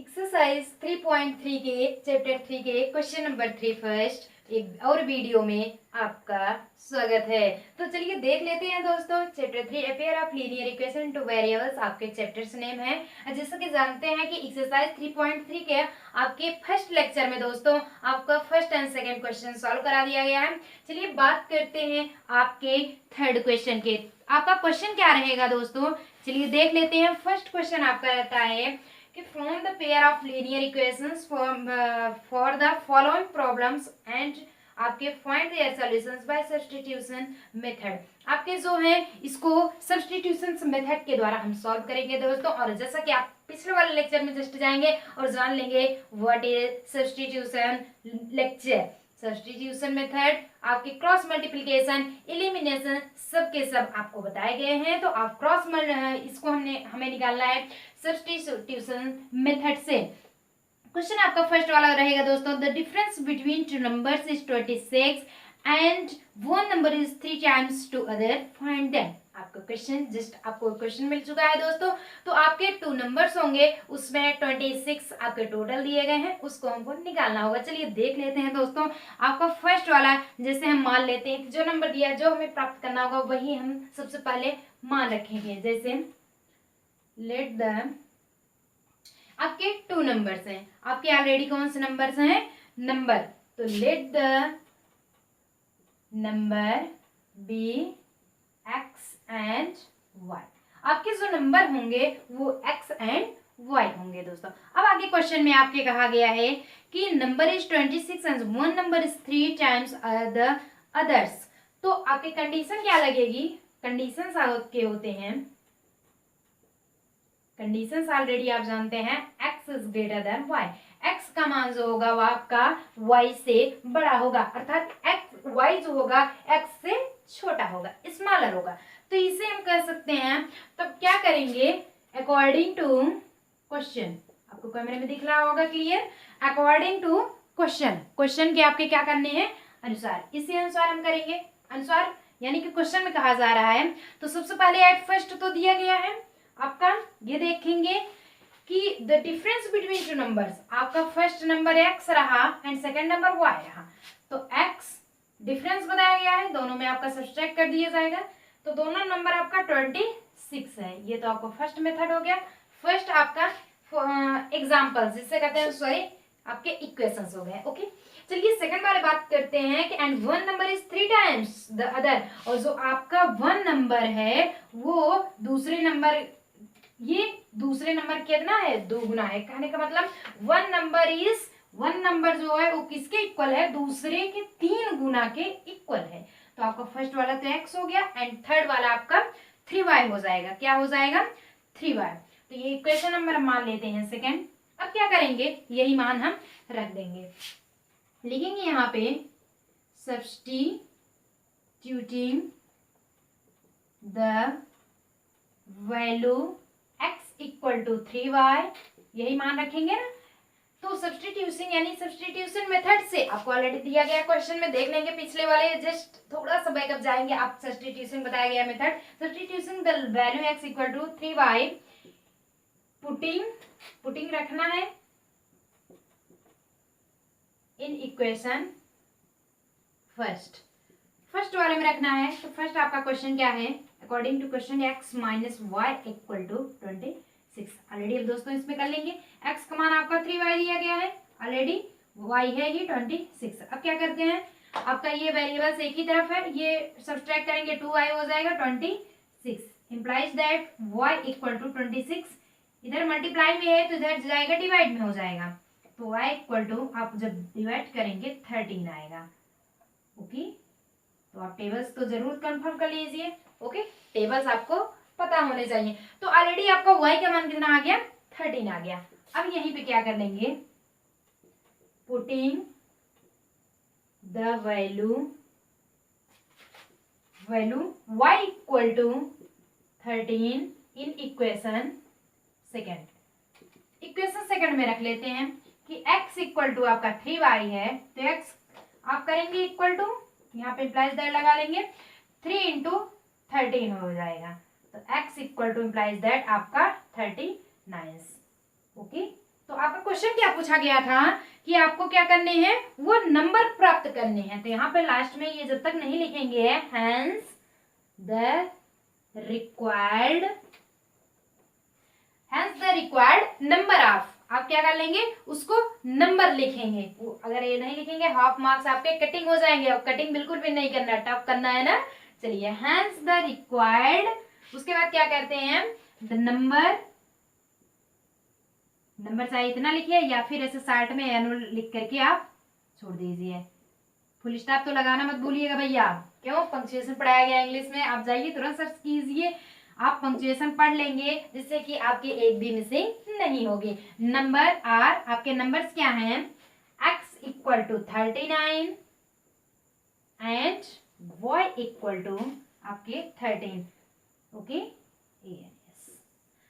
Exercise 3.3 के chapter 3 के question number 3 first एक और वीडियो में आपका स्वागत है। तो चलिए देख लेते हैं दोस्तों, chapter 3 a pair of linear equation two variables आपके चैप्टर्स नेम है। जैसा कि जानते हैं कि एक्सरसाइज 3.3 के आपके फर्स्ट लेक्चर में दोस्तों आपका first and second question solve करा दिया गया है। चलिए बात करते हैं आपके थर्ड क्वेश्चन के। आपका क्वेश्चन क्या रहेगा दोस्तों, चलिए देख लेते हैं। फर्स्ट क्वेश्चन आपका रहता है कि from the pair of linear equations for the following problems and आपके find their solutions by substitution method। आपके जो है इसको substitution method के द्वारा हम सॉल्व करेंगे दोस्तों। और जैसा कि आप पिछले वाले लेक्चर में जस्ट जाएंगे और जान लेंगे what is substitution lecture, substitution method, आपके क्रॉस मल्टीप्लिकेशन, एलिमिनेशन सब के सब आपको बताए गए हैं। तो आप इसको हमें निकालना है सब्स्टिट्यूशन मेथड से। क्वेश्चन आपका फर्स्ट वाला रहेगा दोस्तों, the difference between two numbers is 26 and one number is 3 times to other, find them. आपका क्वेश्चन आपको क्वेश्चन मिल चुका है दोस्तों। तो आपके 2 नंबर्स होंगे, उसमें 26 आपके टोटल दिए गए हैं, उसको हमको निकालना होगा। चलिए देख लेते हैं दोस्तों। आपका फर्स्ट वाला जैसे हम मान लेते हैं जो नंबर दिया जो हमें प्राप्त करना होगा वही हम सबसे पहले मान रखेंगे। जैसे लेट द आपके 2 नंबर्स हैं, आपके ऑलरेडी कौन से नंबर्स हैं नंबर, तो let the number be x and y. आपके जो नंबर होंगे वो एक्स एंड वाई होंगे दोस्तों। अब आगे क्वेश्चन में आपके कहा गया है कि number is 26 and one number is 3 times the others. तो आपकी कंडीशन क्या लगेगी, कंडीशंस आपके होते हैं, कंडीशंस ऑलरेडी आप जानते हैं, x is greater than y। x का मान जो होगा वो आपका y से बड़ा होगा, अर्थात y जो होगा x से छोटा होगा, स्मॉलर होगा। तो इसे हम कह सकते हैं, तब क्या करेंगे अकॉर्डिंग टू क्वेश्चन, आपको कैमरे में दिख रहा होगा क्लियर, अकॉर्डिंग टू क्वेश्चन के आपके क्या करने हैं अनुसार, इसी अनुसार हम करेंगे। अनुसार यानी कि क्वेश्चन में कहा जा रहा है, तो सबसे पहले एट फर्स्ट तो दिया गया है आपका, ये देखेंगे कि the difference between two numbers, आपका फर्स्ट नंबर x रहा एंड सेकंड नंबर y रहा। तो x डिफरेंस बताया गया है, दोनों में आपका सब्सट्रैक्ट कर दिया जाएगा, तो दोनों नंबर आपका 26 है। ये तो आपको फर्स्ट मेथड हो गया, फर्स्ट आपका एग्जाम्पल जिससे कहते हैं सॉरी आपके इक्वेशंस हो गए। ओके चलिए सेकंड वाले बात करते हैं कि and one number is 3 times the other. और जो आपका 1 नंबर है वो दूसरे नंबर, ये दूसरे नंबर कितना है 2 गुना है। कहने का मतलब 1 नंबर जो है वो किसके इक्वल है, दूसरे के 3 गुना के इक्वल है। तो आपका फर्स्ट वाला तो x हो गया एंड थर्ड वाला आपका 3y हो जाएगा। क्या हो जाएगा 3y। तो ये इक्वेशन नंबर हम मान लेते हैं सेकंड। अब क्या करेंगे, यही मान हम रख देंगे, लिखेंगे यहाँ पे substituting the value x equal to 3y, यही मान रखेंगे ना। तो सब्स्टिट्यूशन यानी सब्स्टिट्यूशन मेथड से आपको ऑलरेडी दिया गया क्वेश्चन में, देख लेंगे पिछले वाले, जस्ट थोड़ा सा बैकअप जाएंगे। आप सब्स्टिट्यूशन बताया गया method, substitution the value x equal to 3y, putting रखना है इन इक्वेशन फर्स्ट वाले में रखना है। तो फर्स्ट आपका क्वेश्चन क्या है, according to question x minus y equal to 26। Already अब दोस्तों इसमें कर लेंगे, x का मान आपका 3y दिया गया है, ऑलरेडी y है ही 26। अब क्या करते हैं, आपका ये वेरिएबल्स एक ही तरफ है, ये सब्सट्रैक्ट करेंगे 2y हो जाएगा 26, implies that y equal to 26। इधर मल्टीप्लाई में है तो इधर जाएगा डिवाइड में हो जाएगा, तो y इक्वल टू आप जब डिवाइड करेंगे 13 आएगा। ओके तो आप टेबल्स तो जरूर कंफर्म कर लीजिए। ओके टेबल्स आपको पता होने चाहिए। तो ऑलरेडी आपका y का मान कितना आ गया 13 आ गया। अब यहीं पे क्या कर लेंगे, putting the value y equal to 13 in equation second में रख लेते हैं कि x इक्वल टू आपका 3y है, तो x आप करेंगे इक्वल टू, यहाँ पे इम्प्लाइज दैट लगा लेंगे, 3 इंटू 13 हो जाएगा। तो x equal two implies that आपका 39। ओके तो आपका क्वेश्चन क्या पूछा गया था कि आपको क्या करने हैं, वो नंबर प्राप्त करने हैं। तो यहाँ पे लास्ट में ये जब तक नहीं लिखेंगे hence the required number of, आप क्या कर लेंगे, उसको नंबर लिखेंगे। अगर ये नहीं लिखेंगे हाफ मार्क्स आपके कटिंग हो जाएंगे, और कटिंग बिल्कुल भी नहीं करना, टफ करना है ना। चलिए हैंस द रिक्वायर्ड, उसके बाद क्या करते हैं, द नंबर चाहे इतना लिखिए या फिर ऐसे शार्ट में एनुअल लिख करके आप छोड़ दीजिए। फुल स्टॉप तो लगाना मत भूलिएगा भैया, क्यों, पंक्चुएशन पढ़ाया गया इंग्लिश में। आप जाइए तुरंत सर्च कीजिए, आप पंक्चुएशन पढ़ लेंगे जिससे कि आपकी एक भी मिसिंग नहीं होगी। नंबर आर, आपके नंबर्स क्या हैं, x equal to 39 and y equal to आपके 13। ओके,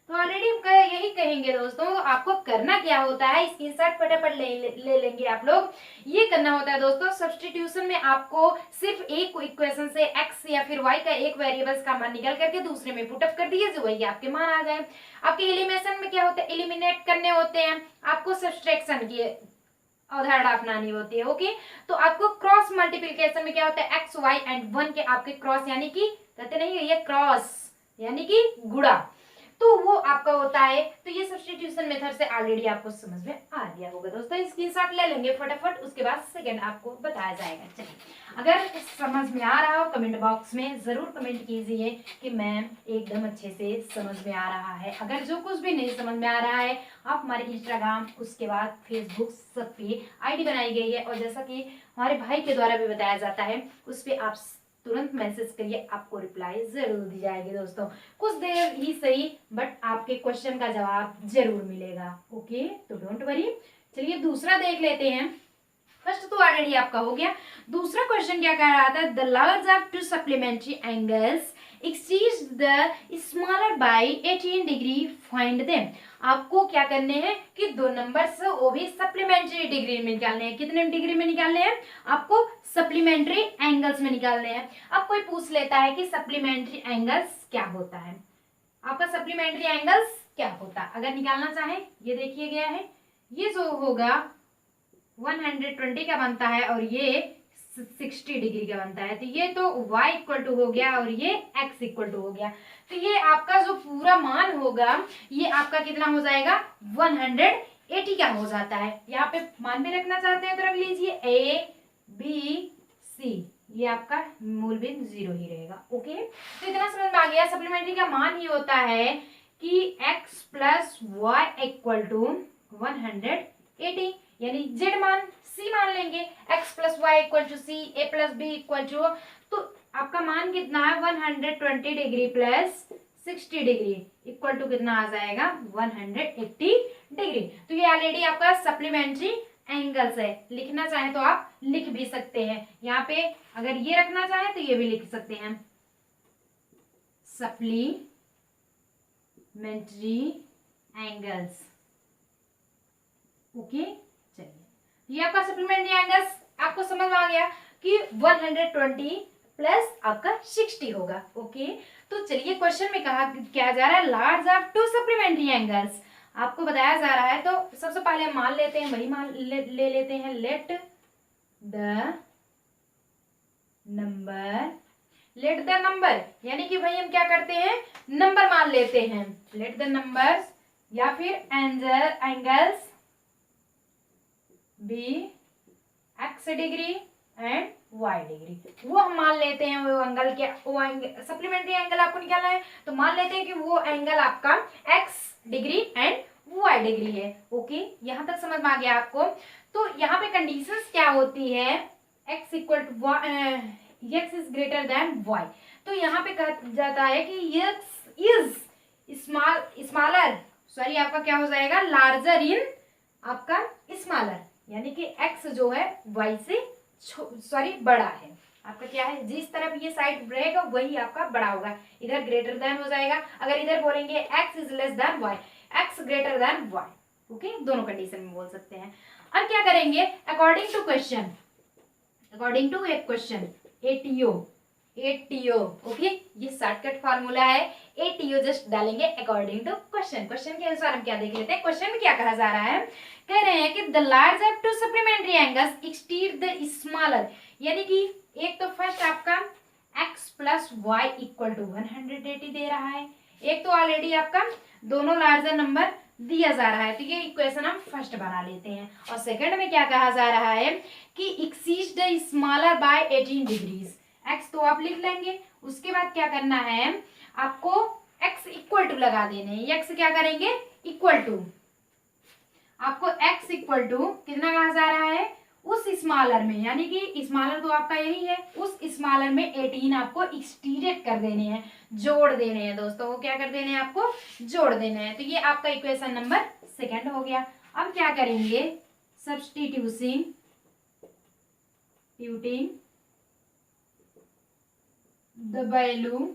तो ऑलरेडी यही कहेंगे दोस्तों। तो आपको करना क्या होता है, स्क्रीनशॉट फटाफट ले लेंगे आप लोग। ये करना होता है दोस्तों, सब्स्टिट्यूशन में आपको सिर्फ एक इक्वेशन से x या फिर y का एक वेरिएबल्स का मान निकाल करके दूसरे में पुट अप कर दिए, जो वही आपके मान आ जाए। आपके एलिमिनेशन में क्या होता है, एलिमिनेट करने होते हैं, आपको सब्सट्रैक्शन की अवधारणा अपनानी होती है। ओके, तो आपको क्रॉस मल्टीप्लिकेशन में क्या होता है, एक्स वाई एंड 1 के आपके क्रॉस, यानी कि कहते नहीं ये क्रॉस यानी कि गुणा, तो वो आपका होता है। तो ये सब्स्टिट्यूशन मेथड से ऑलरेडी आपको समझ में आ गया होगा दोस्तों। स्क्रीनशॉट ले लेंगे फटाफट, उसके बाद सेकंड आपको बताया जाएगा। चलिए, अगर समझ में आ रहा हो कमेंट बॉक्स में जरूर कमेंट कीजिए कि मैम एकदम अच्छे से समझ में आ रहा है। अगर जो कुछ भी नहीं समझ में आ रहा है, आप हमारे इंस्टाग्राम, उसके बाद फेसबुक, सब पे आईडी बनाई गई है, और जैसा कि हमारे भाई के द्वारा भी बताया जाता है, उस पर आप तुरंत मैसेज करिए, आपको रिप्लाई जरूर दी जाएगी दोस्तों। कुछ देर ही सही, बट आपके क्वेश्चन का जवाब जरूर मिलेगा। ओके, तो डोंट वरी। चलिए दूसरा देख लेते हैं। फर्स्ट तो ऑलरेडी आपका हो गया। दूसरा क्वेश्चन क्या कह रहा था, the larger of two supplementary angles exceeds the smaller by 18 degree, find them. आपको क्या करने हैं कि दो नंबर्स वो भी सप्लीमेंट्री डिग्री में निकालने हैं। कितने डिग्री में निकालने हैं, आपको सप्लीमेंट्री एंगल्स में निकालने हैं। अब कोई पूछ लेता है कि सप्लीमेंट्री एंगल्स क्या होता है, आपका सप्लीमेंट्री एंगल्स क्या होता है, अगर निकालना चाहे ये देखिए गया है, ये जो होगा 120 का बनता है और ये 60 डिग्री का बनता है। तो ये तो y इक्वल टू हो गया और ये x इक्वल टू हो गया। तो ये आपका जो पूरा मान होगा ये आपका कितना हो जाएगा, 180 का हो जाता है। यहाँ पे मान भी रखना चाहते हैं तो रख लीजिए, a b c, ये आपका मूल बिंदु 0 ही रहेगा। ओके, तो इतना समझ में आ गया। सप्लीमेंट्री का मान ही होता है कि x plus y equal to 180, यानी z मान c मान लेंगे, x plus y equal to c, a plus b equal to, तो आपका मान कितना है 120 degree plus 60 degree equal to कितना आ जाएगा 180 डिग्री। तो ये ऑलरेडी आपका सप्लीमेंट्री एंगल्स है। लिखना चाहे तो आप लिख भी सकते हैं, यहाँ पे अगर ये रखना चाहे तो ये भी लिख सकते हैं, सप्लीमेंट्री एंगल्स। ओके, चलिए ये आपका सप्लीमेंट्री एंगल्स आपको समझ में आ गया कि 120 प्लस आपका 60 होगा। ओके, तो चलिए क्वेश्चन में कहा क्या जा रहा है, large of two supplementary angles आपको बताया जा रहा है। तो सबसे पहले हम मान लेते हैं, वही मान ले लेते हैं, लेट द नंबर, यानी कि भाई हम क्या करते हैं, नंबर मान लेते हैं। लेट द नंबर्स या फिर angles be x degree and y degree, वो हम मान लेते हैं। वो एंगल क्या, वो एंगल सप्लीमेंट्री एंगल आपको निकालना है तो मान लेते हैं कि वो एंगल आपका x degree and y degree है। ओके, यहाँ तक समझ में आ गया आपको। तो यहाँ पे कंडीशंस क्या होती है, x equal to x is greater than y. तो यहाँ पे कहा जाता है कि एक्स इज स्मॉलर, सॉरी आपका क्या हो जाएगा, लार्जर इन आपका स्मॉलर, यानी कि x जो है y से सॉरी बड़ा है। आपका क्या है, जिस तरफ ये साइड रहेगा वही आपका बड़ा होगा, इधर ग्रेटर देन हो जाएगा। अगर इधर बोलेंगे x is less than y, x greater than y। Okay, दोनों कंडीशन में बोल सकते हैं। अब क्या करेंगे, according to question, according to एक क्वेश्चन ATO, ओके, ये शॉर्टकट फार्मूला है ATO जस्ट डालेंगे अकॉर्डिंग टू क्वेश्चन। क्वेश्चन के अनुसार हम क्या देख लेते हैं। क्वेश्चन में क्या कहा जा रहा है, कह रहे हैं कि the larger two supplementary angles exceed the smaller, यानी कि एक तो फर्स्ट आपका x plus y equal to 180 दे रहा है, एक तो ऑलरेडी आपका दोनों लार्जर नंबर दिया जा रहा है, तो ये इक्वेशन हम फर्स्ट बना लेते हैं। और सेकंड में क्या कहा जा रहा है कि exceed the smaller by 18 degrees, x तो आप लिख लेंगे, उसके बाद क्या करना है आपको x इक्वल टू लगा देने हैं। x क्या करेंगे इक्वल टू, आपको x इक्वल टू कितना कहा जा रहा है उस स्मॉलर में, यानी कि स्मॉलर तो आपका यही है, उस स्मॉलर में 18 आपको एक्सटीडेड कर देने हैं, जोड़ देने हैं दोस्तों। वो क्या कर देने हैं आपको जोड़ देने हैं। तो ये आपका इक्वेशन नंबर सेकंड हो गया। अब क्या करेंगे substituting the value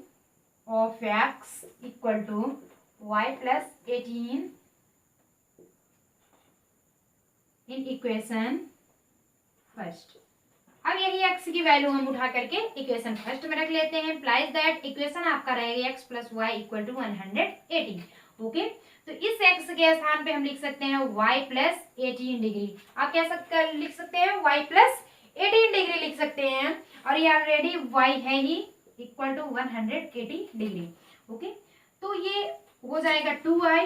of x equal to y plus 18 in equation first. अब यही x की वैल्यू हम उठा करके इक्वेशन फर्स्ट में रख लेते हैं। इम्प्लाइज दैट इक्वेशन आपका रहेगा x plus y equal to 180। Okay, तो इस x के स्थान पे हम लिख सकते हैं y प्लस 18 डिग्री। आप क्या लिख सकते हैं y प्लस 18 डिग्री लिख सकते हैं, और ये ऑलरेडी y है ही इक्वल टू 180 डिग्री। ओके, तो ये हो जाएगा 2y,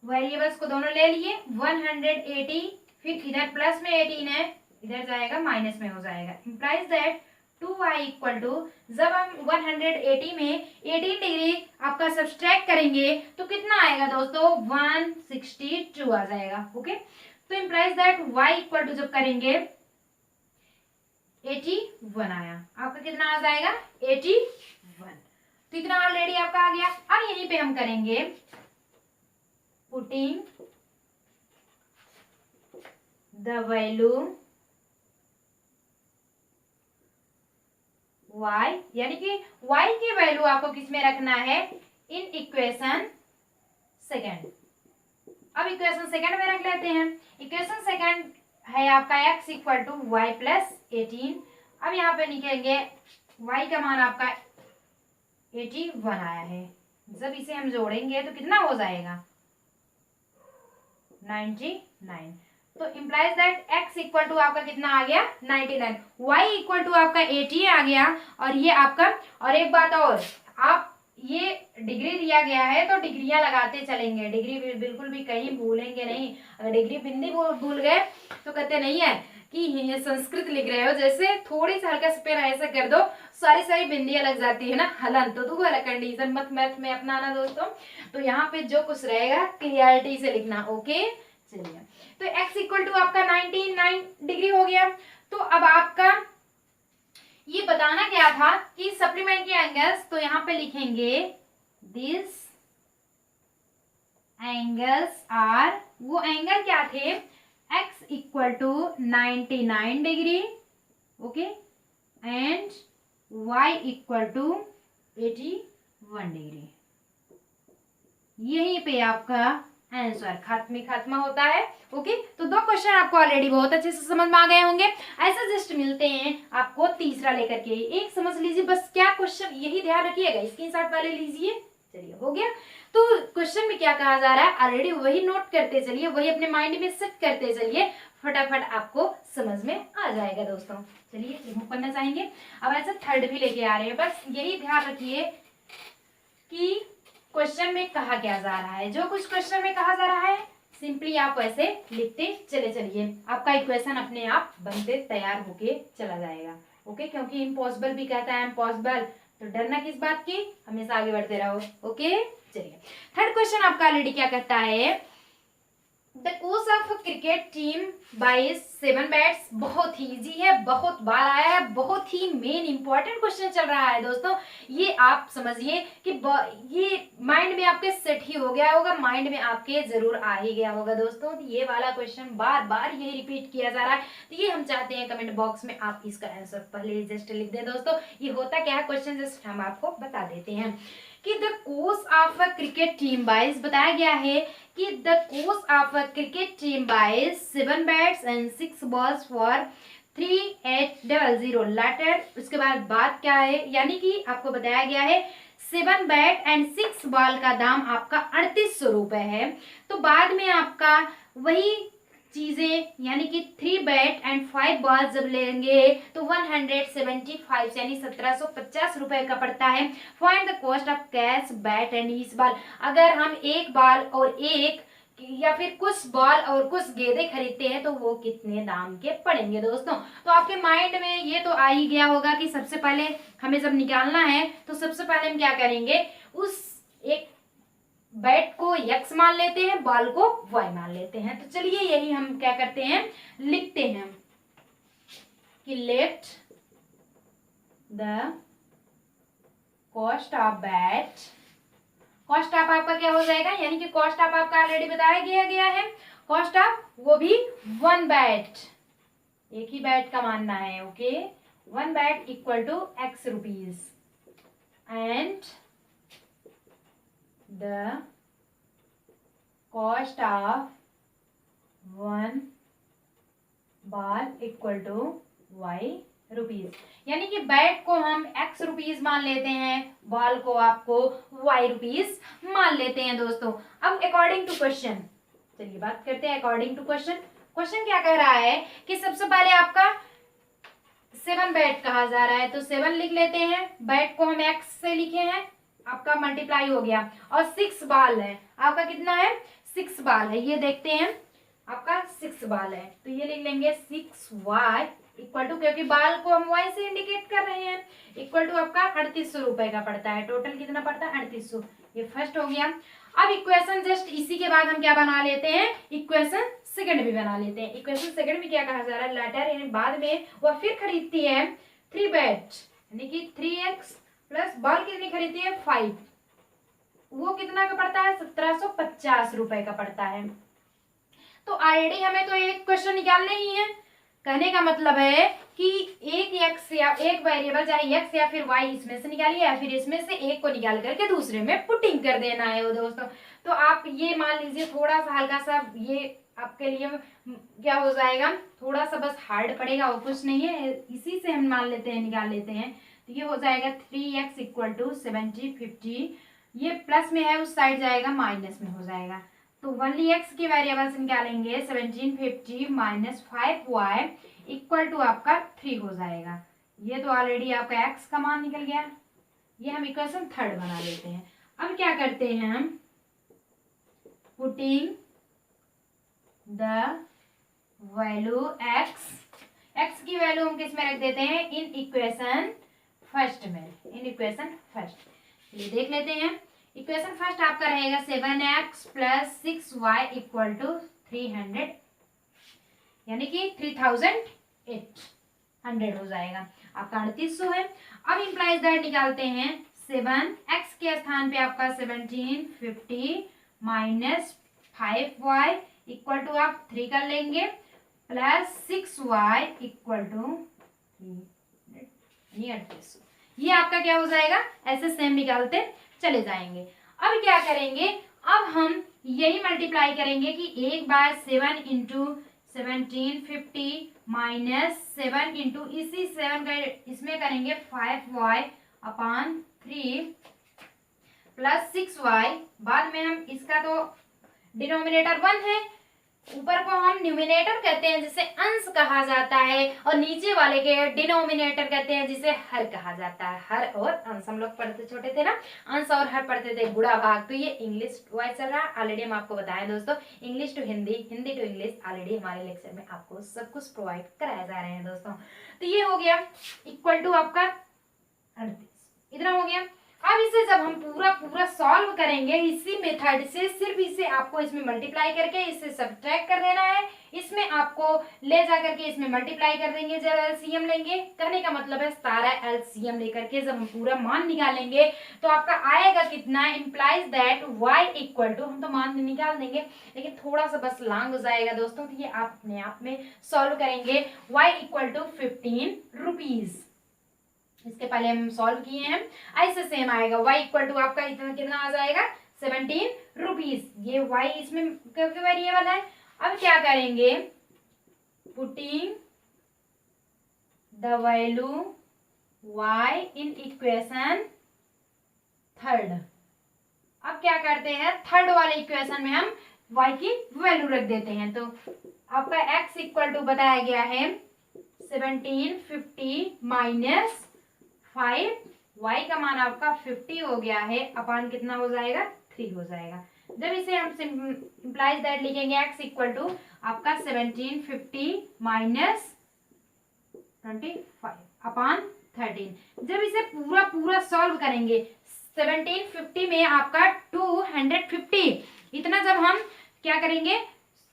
वेरिएबल्स को दोनों ले लिए 180, फिर इधर प्लस में 18 है, इधर जाएगा माइनस में हो जाएगा। Implies that 2y equal to, जब हम 180 में 18 डिग्री आपका सब्सट्रैक्ट करेंगे तो कितना आएगा दोस्तों 162 आ जाएगा। ओके, तो implies that y equal to जब करेंगे 81 आया, आपका कितना आ जाएगा 81, तो इतना ऑलरेडी आपका आ गया। अब यहीं पे हम करेंगे पुटिंग द वैल्यू y, यानी कि y की वैल्यू आपको किस में रखना है इन इक्वेशन सेकंड। अब इक्वेशन सेकंड में रख लेते हैं। इक्वेशन सेकंड है आपका x equal to y plus 18। अब यहाँ पे लिखेंगे y का मान आपका 81 आया है, जब इसे हम जोड़ेंगे तो कितना हो जाएगा 99। तो implies that x equal to आपका कितना आ गया 99, y इक्वल टू आपका 80 आ गया, और ये आपका, और एक बात और, आप ये डिग्री दिया गया है तो डिग्रियां लगाते चलेंगे, डिग्री बिल्कुल भी कहीं भूलेंगे नहीं। अगर डिग्री बिंदी भूल गए तो कहते नहीं है कि ये संस्कृत लिख रहे हो, जैसे थोड़ी सा हल्का स्पेल ऐसा कर दो सारी बिंदियां लग जाती है ना, हलन तो दो अलग कंडीशन मत मैथ में अपनाना दोस्तों। तो यहाँ पे जो कुछ रहेगा क्लियरिटी से लिखना। ओके, चलिए, तो x इक्वल टू आपका 99 डिग्री हो गया। तो अब आपका ये बताना क्या था कि सप्लीमेंट्री एंगल्स, तो यहाँ पे लिखेंगे दिस एंगल्स आर, वो एंगल क्या थे x equal to 99 degree, okay, and y equal to 81 degree. यहीं पे आपका आंसर खत्म होता है। ओके, तो दो क्वेश्चन आपको ऑलरेडी बहुत अच्छे से समझ में आ गए होंगे। ऐसा जस्ट मिलते हैं आपको तीसरा लेकर के, एक समझ लीजिए बस क्या क्वेश्चन, यही ध्यान रखिएगा, स्क्रीनशॉट वाले लीजिए। चलिए हो गया, तो क्वेश्चन में क्या कहा जा रहा है ऑलरेडी वही नोट करते चलिए, वही अपने माइंड में सेट करते चलिए, फटाफट आपको समझ में आ जाएगा दोस्तों। चलिए रिमूव करना चाहेंगे। अब ऐसा थर्ड भी लेके आ रहे हैं, बस यही ध्यान रखिए कि क्वेश्चन में कहा क्या जा रहा है, जो कुछ क्वेश्चन में कहा जा रहा है सिंपली आप वैसे लिखते चले चलिए, आपका इक्वेशन अपने आप बनते तैयार होके चला जाएगा। ओके, क्योंकि इम्पॉसिबल भी कहता है इम्पॉसिबल, तो डरना किस बात की, हमेशा आगे बढ़ते रहो। ओके, चलिए थर्ड क्वेश्चन आपका ऑलरेडी क्या कहता है, the course of cricket team by 7 bats. बहुत ही इजी है, बहुत बार आया है, बहुत ही मेन इंपॉर्टेंट क्वेश्चन चल रहा है दोस्तों। ये आप समझिए कि ये माइंड में आपके सेट ही हो गया होगा, माइंड में आपके जरूर आ ही गया होगा दोस्तों। ये वाला क्वेश्चन बार बार यही रिपीट किया जा रहा है, तो ये हम चाहते हैं कमेंट बॉक्स में आप इसका आंसर पहले जस्ट लिख दें दोस्तों। ये होता क्या है क्वेश्चन, जस्ट हम आपको बता देते हैं कि the course of a cricket team buys, बताया गया है कि the course of a cricket team buys 7 bats and 6 balls for 3800 letter. उसके बाद बात क्या है, यानी कि आपको बताया गया है 7 बैट एंड 6 बॉल का दाम आपका 3800 रुपए है। तो बाद में आपका वही चीजें यानी कि 3 बैट एंड 5 बॉल जब लेंगे तो 175 यानी 1750 रुपए का पड़ता है। Find the cost of cash bat and each ball. अगर हम एक बॉल और एक या फिर कुछ बॉल और कुछ गेंदे खरीदते हैं तो वो कितने दाम के पड़ेंगे दोस्तों। तो आपके माइंड में ये तो आ ही गया होगा कि सबसे पहले हमें जब निकालना है तो सबसे पहले हम क्या करेंगे, उस एक बैट को x मान लेते हैं, बॉल को y मान लेते हैं। तो चलिए यही हम क्या करते हैं, लिखते हैं कि let the cost of bat, cost of आपका क्या हो जाएगा, यानी कि कॉस्ट ऑफ आपका ऑलरेडी बताया गया है। कॉस्ट ऑफ वो भी 1 बैट, एक ही बैट का मानना है, okay. 1 bat equal to x rupees and the cost of 1 ball equal to y rupees, यानी कि बैट को हम x रुपीज मान लेते हैं, बॉल को आपको y रुपीज मान लेते हैं दोस्तों। अब अकॉर्डिंग टू क्वेश्चन, चलिए बात करते हैं अकॉर्डिंग टू क्वेश्चन। क्वेश्चन क्या कह रहा है कि सबसे पहले आपका 7 बैट कहा जा रहा है, तो 7 लिख लेते हैं, बैट को हम x से लिखे हैं, आपका मल्टीप्लाई हो गया, और 6 बॉल है, आपका कितना है 6 बॉल है, ये देखते हैं आपका 6 बॉल है, तो ये लिख लेंगे 6y इक्वल टू, क्योंकि बाल को हम y से इंडिकेट कर रहे हैं, इक्वल टू आपका 3800 रुपए का पड़ता है। टोटल कितना पड़ता है 3800, ये फर्स्ट हो गया। अब इक्वेशन जस्ट इसी के बाद हम क्या बना लेते हैं, इक्वेशन सेकंड भी बना लेते हैं। इक्वेशन सेकंड में क्या कहा जा रहा है, लेटर यानी बाद में वह फिर खरीदती है 3 बैट यानी कि 3x प्लस बॉल कितनी खरीदती है 5, वो कितना का पड़ता है 1750 रुपए का पड़ता है। तो ऑलरेडी हमें तो एक क्वेश्चन निकालना ही है, कहने का मतलब है कि एक x या एक वेरिएबल चाहे x या फिर y इसमें से निकालिए या फिर इसमें से एक को निकाल करके दूसरे में पुटिंग कर देना है वो दोस्तों। तो आप ये मान लीजिए थोड़ा सा हल्का सा ये आपके लिए क्या हो जाएगा, थोड़ा सा बस हार्ड पड़ेगा और कुछ नहीं है, इसी से हम मान लेते हैं, निकाल लेते हैं। तो ये हो जाएगा 3x इक्वल टू 7050, ये प्लस में है उस साइड जाएगा माइनस में हो जाएगा, तो ओनली x की वेरिएबल्स निकालेंगे 1750 माइनस 5y इक्वल टू आपका 3 हो जाएगा। ये तो ऑलरेडी आपका x का मान निकल गया, ये हम इक्वेशन थर्ड बना लेते हैं। अब क्या करते हैं हम, पुटिंग द वैल्यू x की वैल्यू हम किस में रख देते हैं, इन इक्वेशन फर्स्ट में, इन इक्वेशन फर्स्ट। चलिए देख लेते हैं, इक्वेशन फर्स्ट आपका रहेगा 7x plus 6y equal to 300 यानी कि 3800 हो जाएगा, आपका 3800 है। अब इम्प्लाइज दैट निकालते हैं, 7x के स्थान पे आपका 1750 माइनस 5y इक्वल टू आप 3 कर लेंगे प्लस 6y इक्वल टू 3800, ये आपका क्या हो जाएगा, ऐसे सेम निकालते चले जाएंगे। अब क्या करेंगे, अब हम यही मल्टीप्लाई करेंगे कि 1/7 इंटू 1750 माइनस 7 इंटू इसी 7 का इसमें करेंगे 5y अपान 3 प्लस 6y, बाद में हम इसका तो डिनोमिनेटर 1 है, ऊपर को हम न्यूमिनेटर कहते हैं जिसे अंश कहा जाता है, और नीचे वाले के डिनोमिनेटर कहते हैं जिसे हर कहा जाता है। हर और अंश हम लोग पढ़ते छोटे थे ना, अंश और हर पढ़ते थे गुणा भाग, तो ये इंग्लिश वाइज चल रहा है, ऑलरेडी हम आपको बताएं दोस्तों, English to Hindi, Hindi to English already हमारे लेक्चर में आपको सब कुछ प्रोवाइड कराया जा रहे हैं दोस्तों। तो ये हो गया इक्वल टू आपका 38, इतना हो गया। अब इसे जब हम पूरा सॉल्व करेंगे इसी मेथड से, सिर्फ इसे आपको इसमें मल्टीप्लाई करके इसे सब्ट्रैक्ट कर देना है, इसमें आपको ले जा करके इसमें मल्टीप्लाई कर देंगे जब एलसीएम लेंगे, कहने का मतलब है सारा एलसीएम लेकर के जब हम पूरा मान निकालेंगे तो आपका आएगा कितना, implies that y equal to, हम तो मान निकाल देंगे लेकिन थोड़ा सा बस लॉन्ग हो जाएगा दोस्तों, तो ये आप अपने आप में सॉल्व करेंगे, y इक्वल टू 15 रुपीज, इसके पहले हम सॉल्व किए हैं, ऐसे सेम आएगा, y इक्वल टू आपका इतना कितना आ जाएगा 17 रुपीज, ये y इसमें क्योंकि वेरिएबल है। अब क्या करेंगे, putting the value y in equation third. अब क्या करते हैं, थर्ड वाले इक्वेशन में हम y की वैल्यू रख देते हैं। तो आपका x इक्वल टू बताया गया है 1750 माइनस 5, y का मान आपका 50 हो गया है, अपान कितना हो जाएगा, 3 हो जाएगा। जब इसे हम इम्प्लाइज दैट लिखेंगे x इक्वल टू आपका 1750 माइनस 25 अपान 13। जब इसे पूरा पूरा सॉल्व करेंगे 1750 में आपका 250, इतना जब हम क्या करेंगे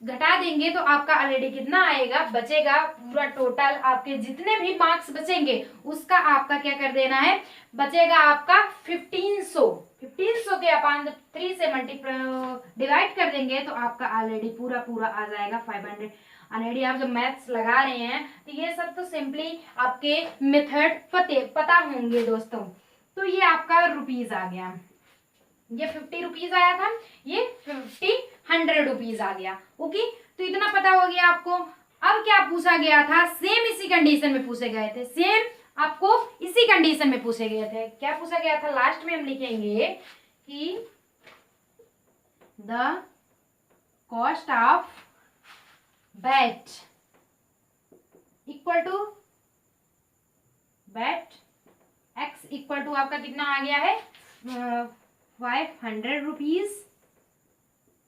घटा देंगे तो आपका ऑलरेडी कितना आएगा, बचेगा पूरा टोटल आपके जितने भी मार्क्स बचेंगे उसका आपका क्या कर देना है, बचेगा आपका 1500 के अपान जब 3 से डिवाइड कर देंगे तो आपका ऑलरेडी पूरा पूरा आ जाएगा 500। ऑलरेडी आप जब मैथ्स लगा रहे हैं तो ये सब तो सिंपली आपके मेथड पता होंगे दोस्तों। तो ये आपका रुपीज आ गया, ये 50 रुपीज आया था, ये 100 रुपीज आ गया। ओके, तो इतना पता हो गया आपको। अब क्या पूछा गया था, सेम इसी कंडीशन में पूछे गए थे, सेम आपको इसी कंडीशन में पूछे गए थे। क्या पूछा गया था, लास्ट में हम लिखेंगे कि the cost of bat equal to bat x equal to आपका कितना आ गया है 500 rupees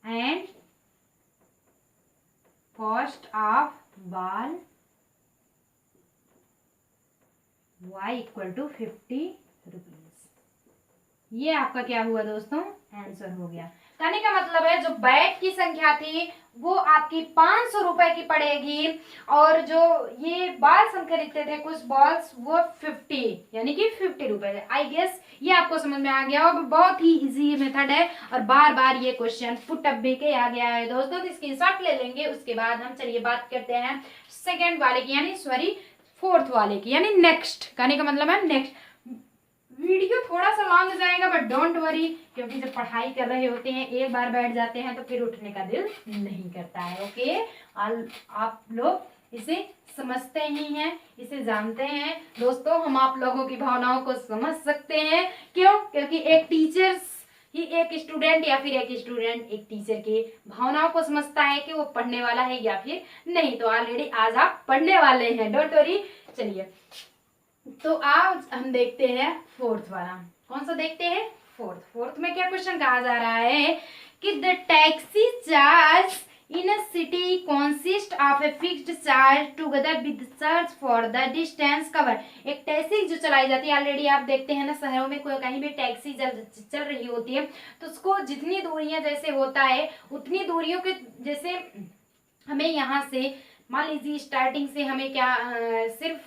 and cost of ball y equal to 50 rupees. ये आपका क्या हुआ दोस्तों, आंसर हो गया। कहने का मतलब है जो बैट की संख्या थी वो आपकी 500 रुपए की पड़ेगी और जो ये बॉल्स हम खरीदते थे कुछ बॉल्स वो 50 यानी कि 50 रुपए। आई गेस ये आपको समझ में आ गया और बहुत ही इजी मेथड है और बार बार ये क्वेश्चन पुट अप भी के आ गया है दोस्तों। तो इसकी शॉर्ट ले लेंगे, उसके बाद हम चलिए बात करते हैं सेकेंड वाले की यानी सॉरी फोर्थ वाले की यानी नेक्स्ट। कहने का मतलब है नेक्स्ट। वीडियो थोड़ा सा लॉन्ग जाएगा बट डोंट वरी, क्योंकि जब पढ़ाई कर रहे होते हैं एक बार बैठ जाते हैं तो फिर उठने का दिल नहीं करता है। ओके, आप लोग इसे समझते ही हैं, इसे जानते हैं दोस्तों। हम आप लोगों की भावनाओं को समझ सकते हैं, क्यों, क्योंकि एक टीचर्स ही एक स्टूडेंट या फिर एक स्टूडेंट एक टीचर के भावनाओं को समझता है कि वो पढ़ने वाला है या फिर नहीं। तो ऑलरेडी आज आप पढ़ने वाले हैं, डोंट वरी। चलिए, तो आज हम देखते हैं फोर्थ वाला। कौन सा देखते हैं, फोर्थ में क्या क्वेश्चन कहा जा रहा है कि the taxi charge in a city consist of a fixed charge together with charge for the distance cover. एक टैक्सी जो चलाई जाती है, ऑलरेडी आप देखते हैं ना शहरों में कोई कहीं भी टैक्सी चल रही होती है तो उसको जितनी दूरियां जैसे होता है उतनी दूरियों के जैसे हमें यहाँ से मान लीजिए स्टार्टिंग से हमें क्या सिर्फ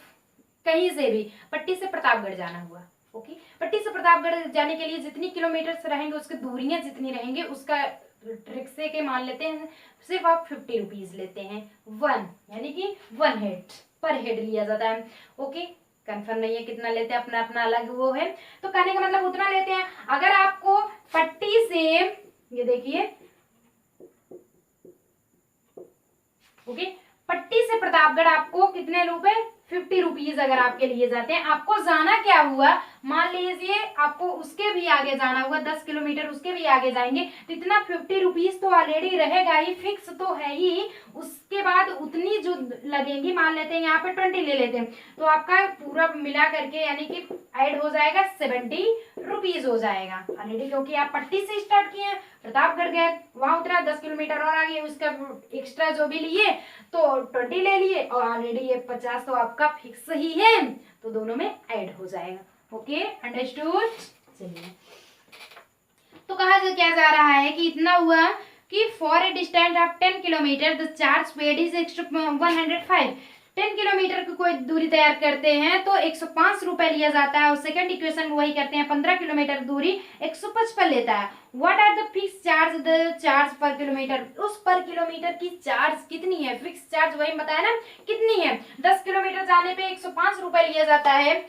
कहीं से भी पट्टी से प्रतापगढ़ जाना हुआ। ओके, पट्टी से प्रतापगढ़ जाने के लिए जितनी किलोमीटर से रहेंगे उसकी दूरियां जितनी रहेंगे उसका रिक्शे के मान लेते हैं सिर्फ आप 50 रुपीज लेते हैं, वन यानी कि वन हेड पर हेड लिया जाता है। ओके, कंफर्म नहीं है कितना लेते हैं, अपना अपना अलग वो है। तो कहने का मतलब उतना लेते हैं। अगर आपको पट्टी से ये देखिए ओके पट्टी से प्रतापगढ़ आपको कितने रुपए 50 रुपीज अगर आपके लिए जाते हैं। आपको जाना क्या हुआ, मान लीजिए आपको उसके भी आगे जाना हुआ 10 किलोमीटर उसके भी आगे जाएंगे तो इतना 50 रुपीज तो ऑलरेडी रहेगा ही, फिक्स तो है ही। उसके बाद उतनी जो लगेंगी मान लेते हैं यहाँ पे 20 ले लेते हैं तो आपका पूरा मिला करके यानी कि ऐड हो जाएगा 70 रुपीज हो जाएगा ऑलरेडी, क्योंकि आप पट्टी से स्टार्ट किए हैं, प्रतापगढ़ गए, वहां उतरा 10 किलोमीटर और आगे उसका एक्स्ट्रा जो भी लिए तो 20 ले लिए और ऑलरेडी ये 50 तो आपका फिक्स ही है तो दोनों में ऐड हो जाएगा। Okay, understood. चलिए, तो कहा क्या जा रहा है कि इतना हुआ कि for a distance of 10 kilometre the charge paid is 105। 10 kilometre की कोई दूरी तैयार करते हैं तो 105 रुपए लिया जाता है और सेकंड इक्वेशन में वही करते हैं 15 किलोमीटर दूरी 155 लेता है। What are the fix charge, the charge पर किलोमीटर, उस पर किलोमीटर की चार्ज कितनी है, फिक्स चार्ज वही बताया ना कितनी है। 10 किलोमीटर जाने पे 105 रुपए लिया जाता है,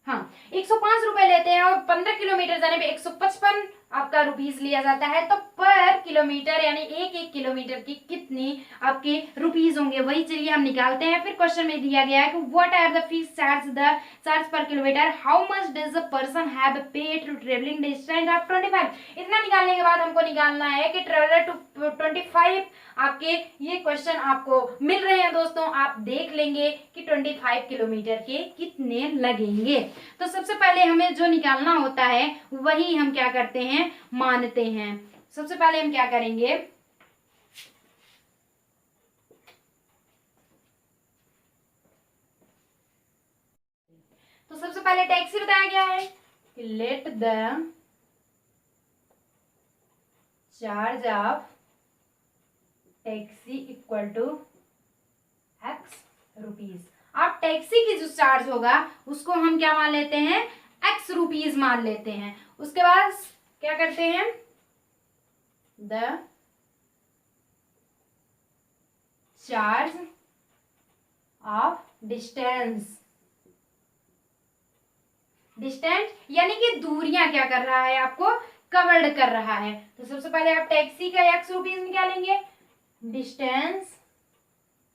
हाँ 105 रुपए लेते हैं और 15 किलोमीटर जाने पे 155 आपका रुपीस लिया जाता है, तो पर किलोमीटर यानी एक एक किलोमीटर की कितनी आपके रुपीस होंगे, वही चलिए हम निकालते हैं। फिर क्वेश्चन में दिया गया है कि what are the fees charge पर kilometre, how much does the person have paid to travelling distance of 25। इतना निकालने के बाद हमको निकालना है कि ट्रेवलर टू 25 आपके ये क्वेश्चन आपको मिल रहे हैं दोस्तों, आप देख लेंगे कि 25 किलोमीटर के कितने लगेंगे। तो सबसे पहले हमें जो निकालना होता है वही हम क्या करते हैं, मानते हैं। सबसे पहले हम क्या करेंगे, तो सबसे पहले टैक्सी बताया गया है कि let the charge of taxi equal to x rupees. अब टैक्सी की जो चार्ज होगा उसको हम क्या मान लेते हैं, एक्स रुपीज मान लेते हैं। उसके बाद क्या करते हैं, the charge of distance, distance यानी कि दूरियां क्या कर रहा है, आपको कवर्ड कर रहा है। तो सबसे पहले आप टैक्सी का एक्स रुपीज निकालेंगे, डिस्टेंस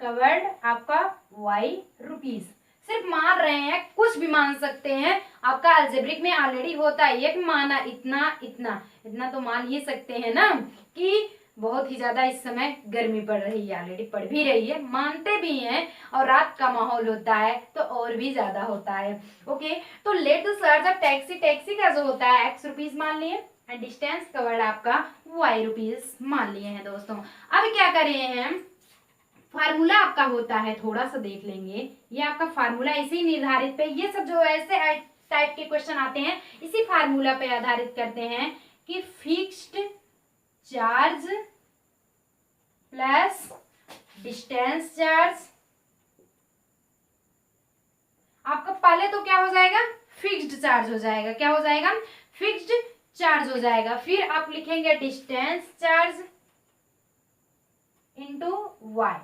कवर्ड आपका वाई रुपीज। सिर्फ मान रहे हैं, कुछ भी मान सकते हैं, आपका अलजेब्रिक में ऑलरेडी होता है कि माना इतना इतना इतना, तो मान ही सकते हैं ना कि बहुत ही ज्यादा इस समय गर्मी पड़ रही है, ऑलरेडी पड़ भी रही है, मानते भी हैं, और रात का माहौल होता है तो और भी ज्यादा होता है। ओके, तो let the charge of taxi, taxi का जो होता है एक्स रुपीज मान लिए, एंड डिस्टेंस कवर्ड आपका वाई रुपीज मान लिए हैं दोस्तों। अब क्या कर रहे हैं, फार्मूला आपका होता है, थोड़ा सा देख लेंगे, ये आपका फार्मूला इसी निर्धारित पे, ये सब जो ऐसे टाइप के क्वेश्चन आते हैं इसी फार्मूला पे आधारित करते हैं कि fixed charge plus distance charge, आपका पहले तो क्या हो जाएगा, फिक्स्ड चार्ज हो जाएगा, क्या हो जाएगा, फिक्स्ड चार्ज हो जाएगा। फिर आप लिखेंगे distance charge into y,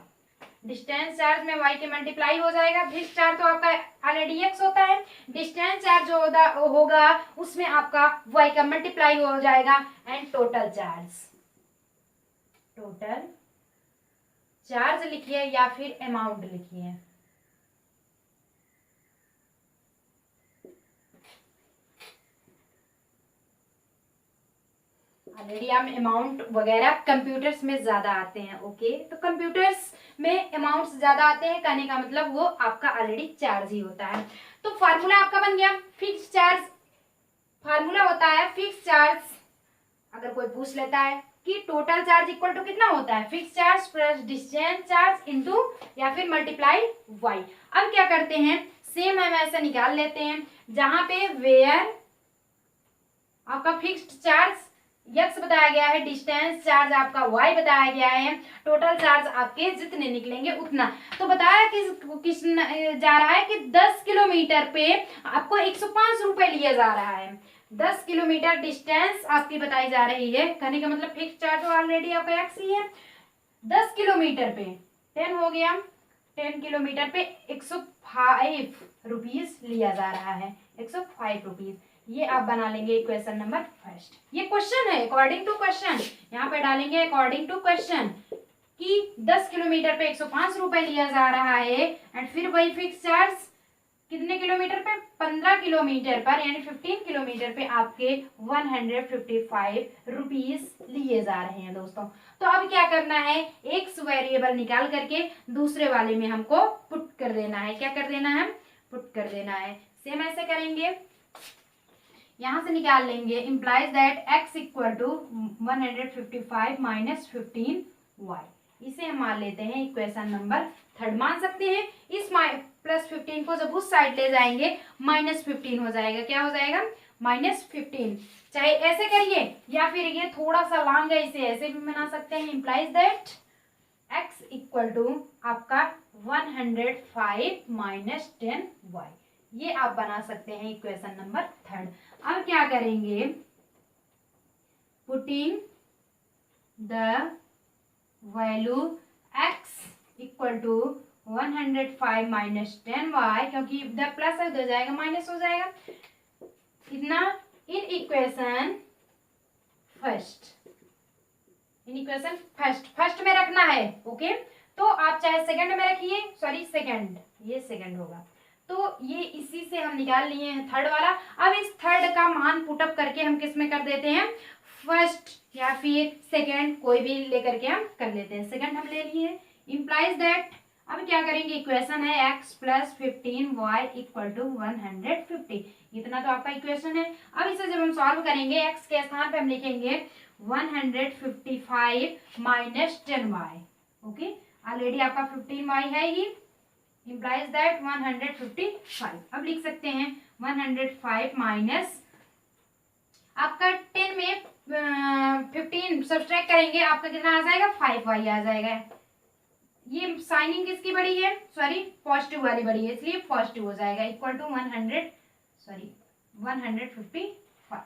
distance charge में y के मल्टीप्लाई हो जाएगा, फिक्स चार्ज तो आपका ऑलरेडी x होता है, डिस्टेंस चार्ज जो होगा उसमें आपका y का मल्टीप्लाई हो जाएगा, एंड टोटल चार्ज लिखिए या फिर अमाउंट लिखिए। ऑलरेडी हम अमाउंट वगैरह कंप्यूटर्स में ज्यादा आते हैं। ओके, तो कंप्यूटर्स में अमाउंट्स ज्यादा आते हैं, कहने का मतलब वो आपका ऑलरेडी चार्ज ही होता है। तो फार्मूला आपका बन गया फिक्स चार्ज, फार्मूला होता है फिक्स चार्ज, अगर कोई पूछ लेता है कि टोटल चार्ज इक्वल टू कितना होता है, fix charge plus distance charge into या फिर मल्टीप्लाई वाई। अब क्या करते हैं, सेम हम ऐसा निकाल लेते हैं, जहां पे वेयर आपका फिक्स्ड चार्ज x बताया गया है, डिस्टेंस चार्ज आपका y बताया गया है, टोटल चार्ज आपके जितने निकलेंगे उतना। तो बताया किस जा रहा है कि 10 किलोमीटर पे आपको 105 रुपए लिया जा रहा है। 10 किलोमीटर डिस्टेंस आपकी बताई जा रही है, कहने का मतलब फिक्स चार्ज ऑलरेडी आपका x ही है। 10 किलोमीटर पे 10 हो गया, 10 किलोमीटर पे 105 रुपीज लिया जा रहा है, 105 रुपीज। ये आप बना लेंगे इक्वेशन नंबर फर्स्ट। ये क्वेश्चन है अकॉर्डिंग टू क्वेश्चन, यहाँ पे डालेंगे अकॉर्डिंग टू क्वेश्चन कि 10 किलोमीटर पे 105 रुपए लिया जा रहा है, एंड फिर वही फिक्स चार्ज कितने किलोमीटर पे, 15 किलोमीटर पर यानी 15 किलोमीटर पे आपके 155 रुपीज लिए जा रहे हैं दोस्तों। तो अब क्या करना है, एक वेरिएबल निकाल करके दूसरे वाले में हमको पुट कर देना है, क्या कर देना है, पुट कर देना है। सेम ऐसे करेंगे, यहां से निकाल लेंगे, implies that x equal to 155 minus 15y, इसे हम मान लेते हैं इक्वेशन नंबर थर्ड, मान सकते हैं। इस प्लस 15 को जब उस साइड ले जाएंगे माइनस 15 हो जाएगा, क्या हो जाएगा, माइनस 15। चाहे ऐसे करिए या फिर ये थोड़ा सा लॉन्ग है, इसे ऐसे भी बना सकते हैं, implies that x equal to आपका 105 माइनस 10y, ये आप बना सकते हैं इक्वेशन नंबर थर्ड। अब क्या करेंगे, putting the value x equal to 105 minus 10y, क्योंकि द प्लस हो जाएगा माइनस हो जाएगा, कितना, इन इक्वेशन फर्स्ट, इन इक्वेशन फर्स्ट में रखना है। ओके, तो आप चाहे सेकंड में रखिए, सॉरी सेकंड, ये सेकंड होगा, तो ये इसी से हम निकाल लिए हैं थर्ड वाला। अब इस थर्ड का मान पुटअप करके हम किस में कर देते हैं, फर्स्ट या फिर सेकंड, कोई भी लेकर के हम कर लेते हैं। सेकंड हम ले लिए, इम्प्लाइज दैट, अब क्या करेंगे, इक्वेशन है x plus 15y equal to 150, इतना तो आपका इक्वेशन है। अब इसे जब हम सॉल्व करेंगे, x के स्थान पे हम लिखेंगे 155 माइनस 10y। ओके, ऑलरेडी आपका 15y है ही, इम्प्लाइज दैट 155। अब लिख सकते हैं 105 माइनस आपका 10 में 15 सब्सट्रैक्ट करेंगे, आपका कितना आ जाएगा, 5y आ जाएगा। ये साइनिंग किसकी बड़ी है, सॉरी पॉजिटिव वाली बड़ी है, इसलिए पॉजिटिव हो जाएगा, इक्वल टू 155।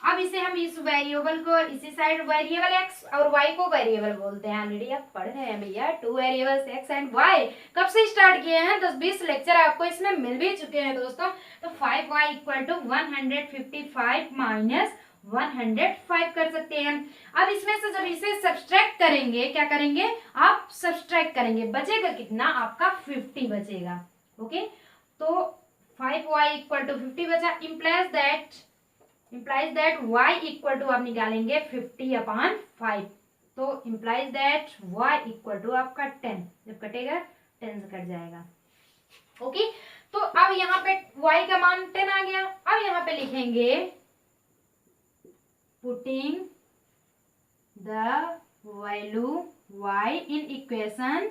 अब इसे हम इस वेरिएबल को इसी साइड, वेरिएबल x और y को वेरिएबल बोलते हैं, ऑलरेडी आप पढ़ रहे हैं भैया, 2 वेरिएबल्स x एंड y कब से स्टार्ट किए हैं, 10-20 लेक्चर आपको इसमें मिल भी चुके हैं दोस्तों। तो 5y इक्वल टू 155 माइनस 105 कर सकते हैं। अब इसमें से जब इसे सब्सट्रैक्ट करेंगे, क्या करेंगे, आप सब्सट्रैक्ट करेंगे, बचेगा कितना, आपका 50 बचेगा। ओके, तो 5y इक्वल टू 50 बचा, implies that y equal to आप निकालेंगे 50/5, तो implies that y equal to आपका 10, जब कटेगा 10 से कट जाएगा। ओके, तो अब यहाँ पे y का मान 10 आ गया। अब यहाँ पे लिखेंगे putting the value y in equation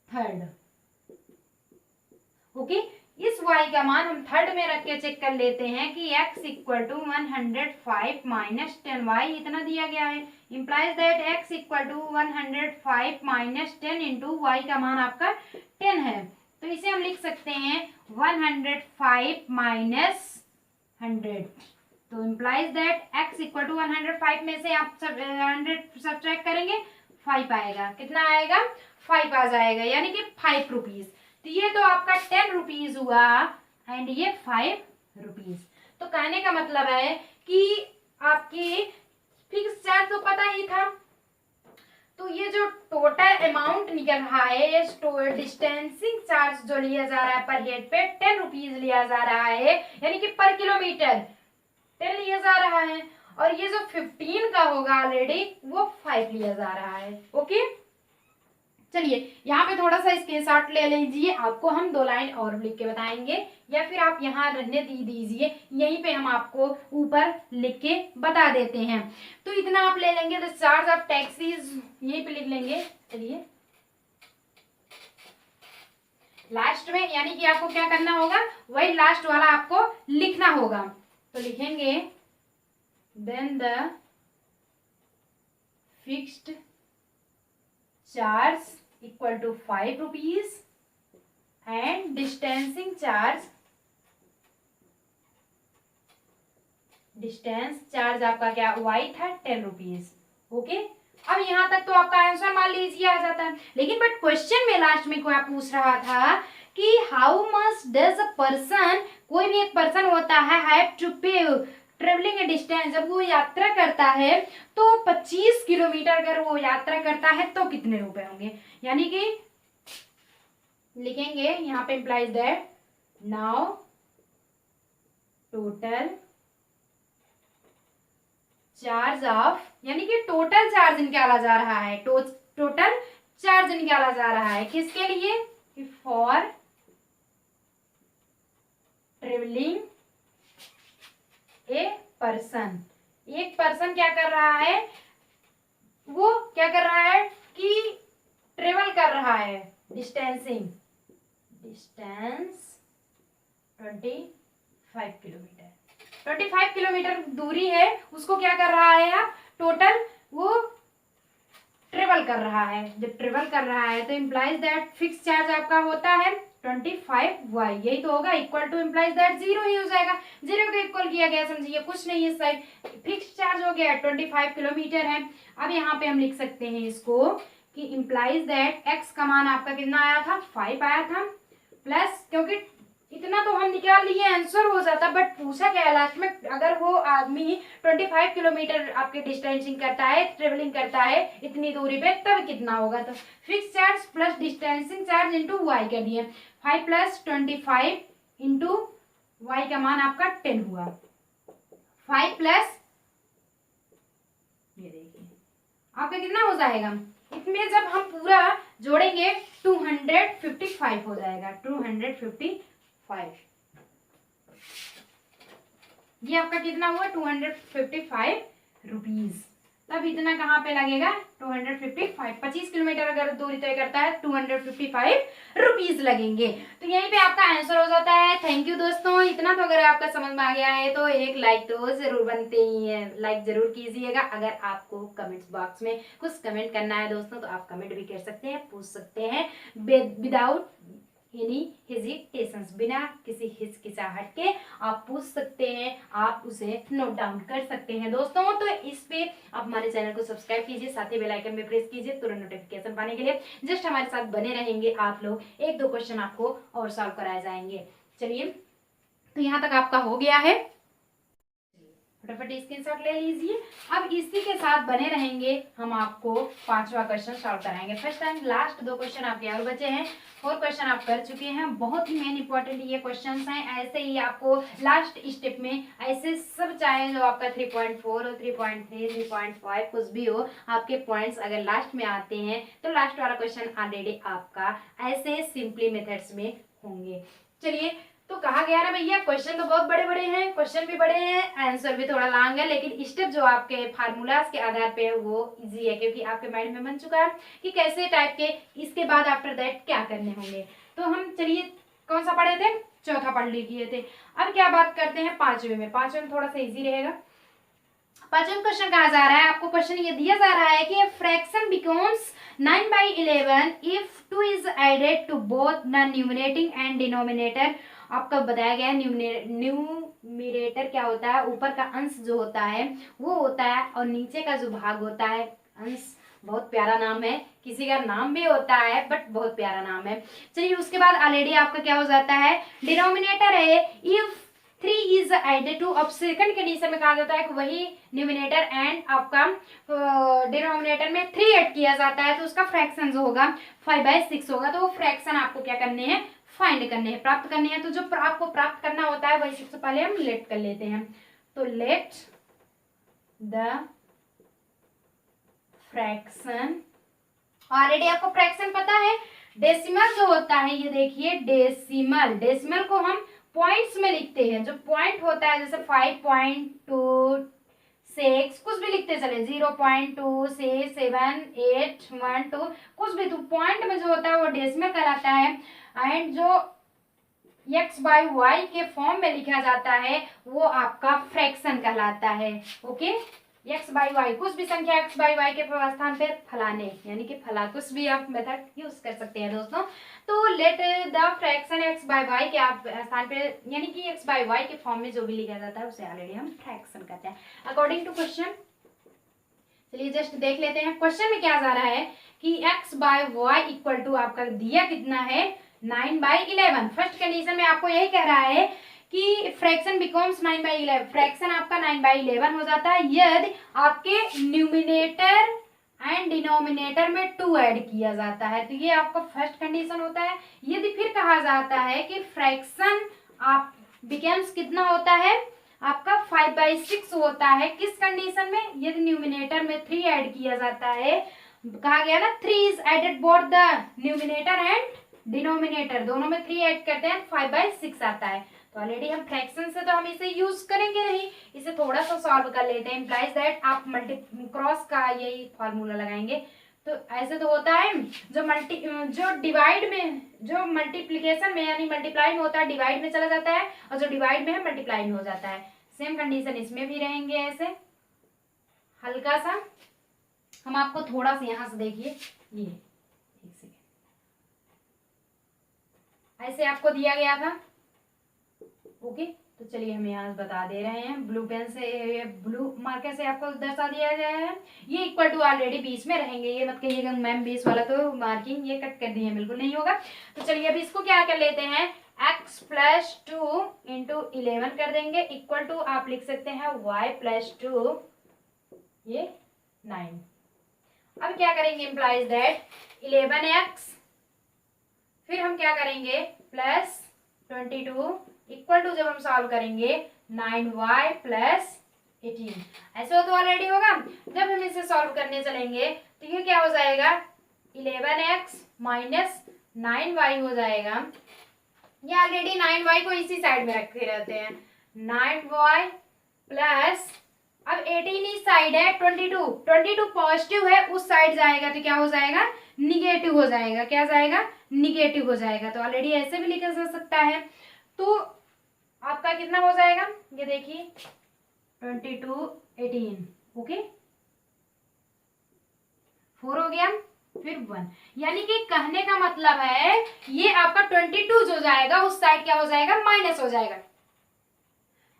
third. Okay, इस y का मान हम थर्ड में रख के चेक कर लेते हैं कि x equal to 105 minus 10y इतना दिया गया है, implies that x equal to 105 minus 10 into y का मान आपका 10 है, तो इसे हम लिख सकते हैं 105 माइनस 100, तो implies that x equal to 105 में से आप 100 सब्ट्रैक्ट करेंगे, 5 आएगा, कितना आएगा, 5 आ जाएगा, यानी कि 5 रुपीज। तो ये तो आपका 10 रुपीज हुआ एंड ये 5 रुपीज। तो कहने का मतलब है कि आपकी फिक्स चार्ज तो पता ही था, तो ये जो टोटल अमाउंट निकल रहा है, डिस्टेंसिंग चार्ज जो लिया जा रहा है पर हेड पे 10 रुपीज लिया जा रहा है, यानी कि पर किलोमीटर 10 लिया जा रहा है, और ये जो 15 का होगा ऑलरेडी वो 5 लिया जा रहा है। ओके, चलिए यहाँ पे थोड़ा सा स्क्रीनशॉट ले लीजिए, आपको हम 2 लाइन और लिख के बताएंगे, या फिर आप यहाँ रहने दीजिए, यहीं पे हम आपको ऊपर लिख के बता देते हैं। तो इतना आप ले लेंगे, द चार्ज ऑफ टैक्सीज यहीं पे लिख लेंगे। चलिए लास्ट में, यानी कि आपको क्या करना होगा, वही लास्ट वाला आपको लिखना होगा, तो लिखेंगे then the fixed charge equal to 5 rupees and distancing charge, distance charge आपका क्या y था 10 रुपीज। ओके, अब यहाँ तक तो आपका आंसर मान लीजिए आ जाता है, लेकिन बट क्वेश्चन में लास्ट में कोई पूछ रहा था कि how much does a person, कोई भी एक पर्सन होता है, हैव टू पे ट्रेवलिंग ए डिस्टेंस, जब वो यात्रा करता है तो 25 किलोमीटर अगर वो यात्रा करता है तो कितने रुपए होंगे, यानी कि लिखेंगे यहाँ पे implies that now total charge of, यानी कि टोटल चार्ज निकाला जा रहा है, टोटल चार्ज निकाला जा रहा है किसके लिए, फॉर ट्रेवलिंग ए पर्सन। एक पर्सन क्या कर रहा है, वो क्या कर रहा है कि ट्रेवल कर रहा है, डिस्टेंसिंग, डिस्टेंस 25 किलोमीटर, 25 किलोमीटर दूरी है, उसको क्या कर रहा है आप, टोटल वो ट्रेवल कर रहा है। जब ट्रेवल कर रहा है तो इम्प्लाइज दैट फिक्स चार्ज आपका होता है 25y, यही तो होगा, इक्वल टू इम्प्लाइज दैट 0 ही हो जाएगा, 0 को इक्वल किया गया, समझिए कुछ नहीं है, साइड फिक्स चार्ज हो गया, 25 किलोमीटर है। अब यहाँ पे हम लिख सकते हैं इसको कि इम्प्लाइज दैट x का मान आपका कितना आया था, 5 आया था, प्लस क्योंकि इतना तो हम निकाल लिए, आंसर हो जाता, बट पूछा क्या है लास्ट में, अगर वो आदमी 25 किलोमीटर आपके डिस्टेंसिंग करता है, ट्रेवलिंग करता है इतनी दूरी पे, तब कितना होगा। तो fix charge plus distancing charge into y कर दिए, 5 प्लस 25 इंटू वाई का मान आपका 10 हुआ, 5 प्लस ये देखिए आपका कितना हो जाएगा, इसमें जब हम पूरा जोड़ेंगे 255 हो जाएगा, 255। ये आपका कितना हुआ 255 रुपीज। तब इतना कहाँ पे लगेगा 255, 25 किलोमीटर अगर दूरी तय करता है 255 रुपीज लगेंगे। तो यहीं पे आपका आंसर हो जाता है। थैंक यू दोस्तों, इतना तो अगर आपका समझ में आ गया है तो एक लाइक तो जरूर बनते ही है, लाइक जरूर कीजिएगा। अगर आपको कमेंट्स बॉक्स में कुछ कमेंट करना है दोस्तों तो आप कमेंट भी कर सकते हैं, पूछ सकते हैं विदाउट एनी हेजिटेशंस, बिना किसी हिचकिचाहट के आप पूछ सकते हैं, आप उसे नोट डाउन कर सकते हैं दोस्तों। तो इस पे आप हमारे चैनल को सब्सक्राइब कीजिए, साथ ही बेल आइकन में प्रेस कीजिए तुरंत नोटिफिकेशन पाने के लिए। जस्ट हमारे साथ बने रहेंगे आप लोग, एक दो क्वेश्चन आपको और सॉल्व कराए जाएंगे। चलिए, तो यहाँ तक आपका हो गया है, फटाफट स्क्रीनशॉट ले लीजिए। अब इसी के साथ बने रहेंगे, हम आपको 5वां क्वेश्चन सॉल्व कराएंगे। फर्स्ट टाइम लास्ट 2 क्वेश्चन आपके और बचे हैं, 4 क्वेश्चन आप कर चुके हैं। बहुत ही मेन इंपॉर्टेंट ये क्वेश्चंस हैं। ऐसे ही आपको लास्ट स्टेप में ऐसे सब, चाहे जो आपका 3.4 हो, 3.3, 3.5 कुछ भी हो, आपके पॉइंट्स अगर लास्ट में आते हैं तो लास्ट वाला क्वेश्चन ऑलरेडी आपका ऐसे सिंपली मेथड्स में होंगे। चलिए, तो कहा गया ना भैया, क्वेश्चन तो बहुत बड़े बड़े हैं, क्वेश्चन भी बड़े हैं, आंसर भी थोड़ा लॉन्ग है, लेकिन स्टेप जो आपके फार्मूलाज के आधार पे है वो इजी है, क्योंकि आपके माइंड में बन चुका है कि कैसे टाइप के इसके बाद आफ्टर दैट क्या करने होंगे। तो हम चलिए कौन सा पढ़े थे, चौथा पढ़ लिए थे। अब क्या बात करते हैं 5वें में, 5वें में थोड़ा सा इजी रहेगा। 5वां क्वेश्चन कहा जा रहा है, आपको क्वेश्चन ये दिया जा रहा है कि fraction becomes 9/11 if 2 is added to both the numerating and denominator. आपको बताया गया है न्यूमरेटर क्या होता है, ऊपर का अंश जो होता है वो होता है, और नीचे का जो भाग होता है अंश। बहुत प्यारा नाम है, किसी का नाम भी होता है बट बहुत प्यारा नाम है। चलिए, उसके बाद ऑलरेडी आपका क्या हो जाता है, डिनोमिनेटर है इफ 3 इज एडेड टू। अब सेकंड कंडीशन में कहा जाता है कि वही न्यूमिनेटर एंड आपका डिनोमिनेटर में 3 ऐड किया जाता है तो उसका फ्रैक्शन जो होगा 5/6 होगा। तो वो फ्रैक्शन आपको क्या करने हैं, फाइंड करने हैं, प्राप्त करने हैं। तो जो आपको प्राप्त करना होता है वही सबसे पहले हम लेट कर लेते हैं। तो लेट द फ्रैक्शन, ऑलरेडी आपको फ्रैक्शन पता है, डेसिमल जो होता है, ये देखिए डेसिमल, डेसिमल को हम पॉइंट्स में लिखते हैं। जो पॉइंट होता है जैसे 5.26 कुछ भी लिखते चले, 0.2678112 कुछ भी, तो पॉइंट में जो होता है वो डेसिमल कहलाता है। एंड जो x/y के फॉर्म में लिखा जाता है वो आपका फ्रैक्शन कहलाता है। ओके, x/y कुछ भी संख्या x/y के स्थान पे फलाने, यानी कि फला, कुछ भी आप मेथड यूज कर सकते हैं दोस्तों। तो लेट द फ्रैक्शन x/y के आप स्थान पे, यानी कि x/y के फॉर्म में जो भी लिखा जाता है उसे ऑलरेडी हम फ्रैक्शन कहते हैं अकॉर्डिंग टू क्वेश्चन। चलिए जस्ट देख लेते हैं क्वेश्चन में क्या जा रहा है कि x/y इक्वल टू आपका दिया कितना है 9/11। फर्स्ट कंडीशन में आपको यही कह रहा है कि फ्रैक्शन बिकम्स 9/11, फ्रैक्शन आपका 9/11 हो जाता है यदि आपके न्यूमिनेटर एंड डिनोमिनेटर में 2 ऐड किया जाता है। तो ये आपका फर्स्ट कंडीशन होता है। यदि फिर कहा जाता है कि फ्रैक्शन आप बिकम्स कितना होता है आपका 5/6 होता है, किस कंडीशन में, यदि न्यूमिनेटर में 3 ऐड किया जाता है। कहा गया ना 3 is added both the numerator and denominator, दोनों में 3 ऐड करते हैं 5/6 आता है। तो ऑलरेडी हम फ्रैक्शन से तो हम इसे यूज करेंगे नहीं, इसे थोड़ा सा सॉल्व कर लेते हैं। इम्प्लाइज दैट आप क्रॉस का यही फॉर्मूला लगाएंगे। तो ऐसे तो होता है जो डिवाइड में, जो मल्टीप्लीकेशन में यानी मल्टीप्लाई में होता है डिवाइड में चला जाता है, और जो डिवाइड में है मल्टीप्लाई में हो जाता है। सेम कंडीशन इसमें भी रहेंगे। ऐसे हल्का सा हम आपको थोड़ा सा यहाँ से देखिए, ये एक सेकेंड, ऐसे आपको दिया गया था। ओके, तो चलिए हम यहाँ बता दे रहे हैं, ब्लू पेन से, ब्लू मार्कर से आपको दर्शा दिया गया है। ये इक्वल टू ऑलरेडी 20 में रहेंगे, ये मत कहिएगा मैम 20 वाला तो मार्किंग ये कट कर दी है, बिल्कुल नहीं होगा। तो चलिए अभी इसको क्या कर लेते हैं, x प्लस 2 इंटू 11 कर देंगे इक्वल टू आप लिख सकते हैं y प्लस 2 ये 9। अब क्या करेंगे इम्प्लाइज दैट 11x फिर हम क्या करेंगे प्लस 22 इक्वल टू जब हम सॉल्व करेंगे 9y प्लस 18 ऐसे हो तो ऑलरेडी होगा। जब हम इसे सॉल्व करने चलेंगे तो ये क्या हो जाएगा 11x माइनस 9y हो जाएगा। ये ऑलरेडी 9y को इसी साइड में रखे रहते हैं 9y प्लस अब 18 इस साइड है 22 पॉजिटिव है उस साइड जाएगा तो क्या हो जाएगा निगेटिव हो जाएगा। क्या जाएगा निगेटिव हो जाएगा। तो ऑलरेडी ऐसे भी लिखा जा सकता है। तो आपका कितना हो जाएगा ये देखिए 22 18 ओके 4 हो गया फिर 1 यानी कि कहने का मतलब है ये आपका 22 जो जाएगा उस साइड क्या हो जाएगा माइनस हो जाएगा।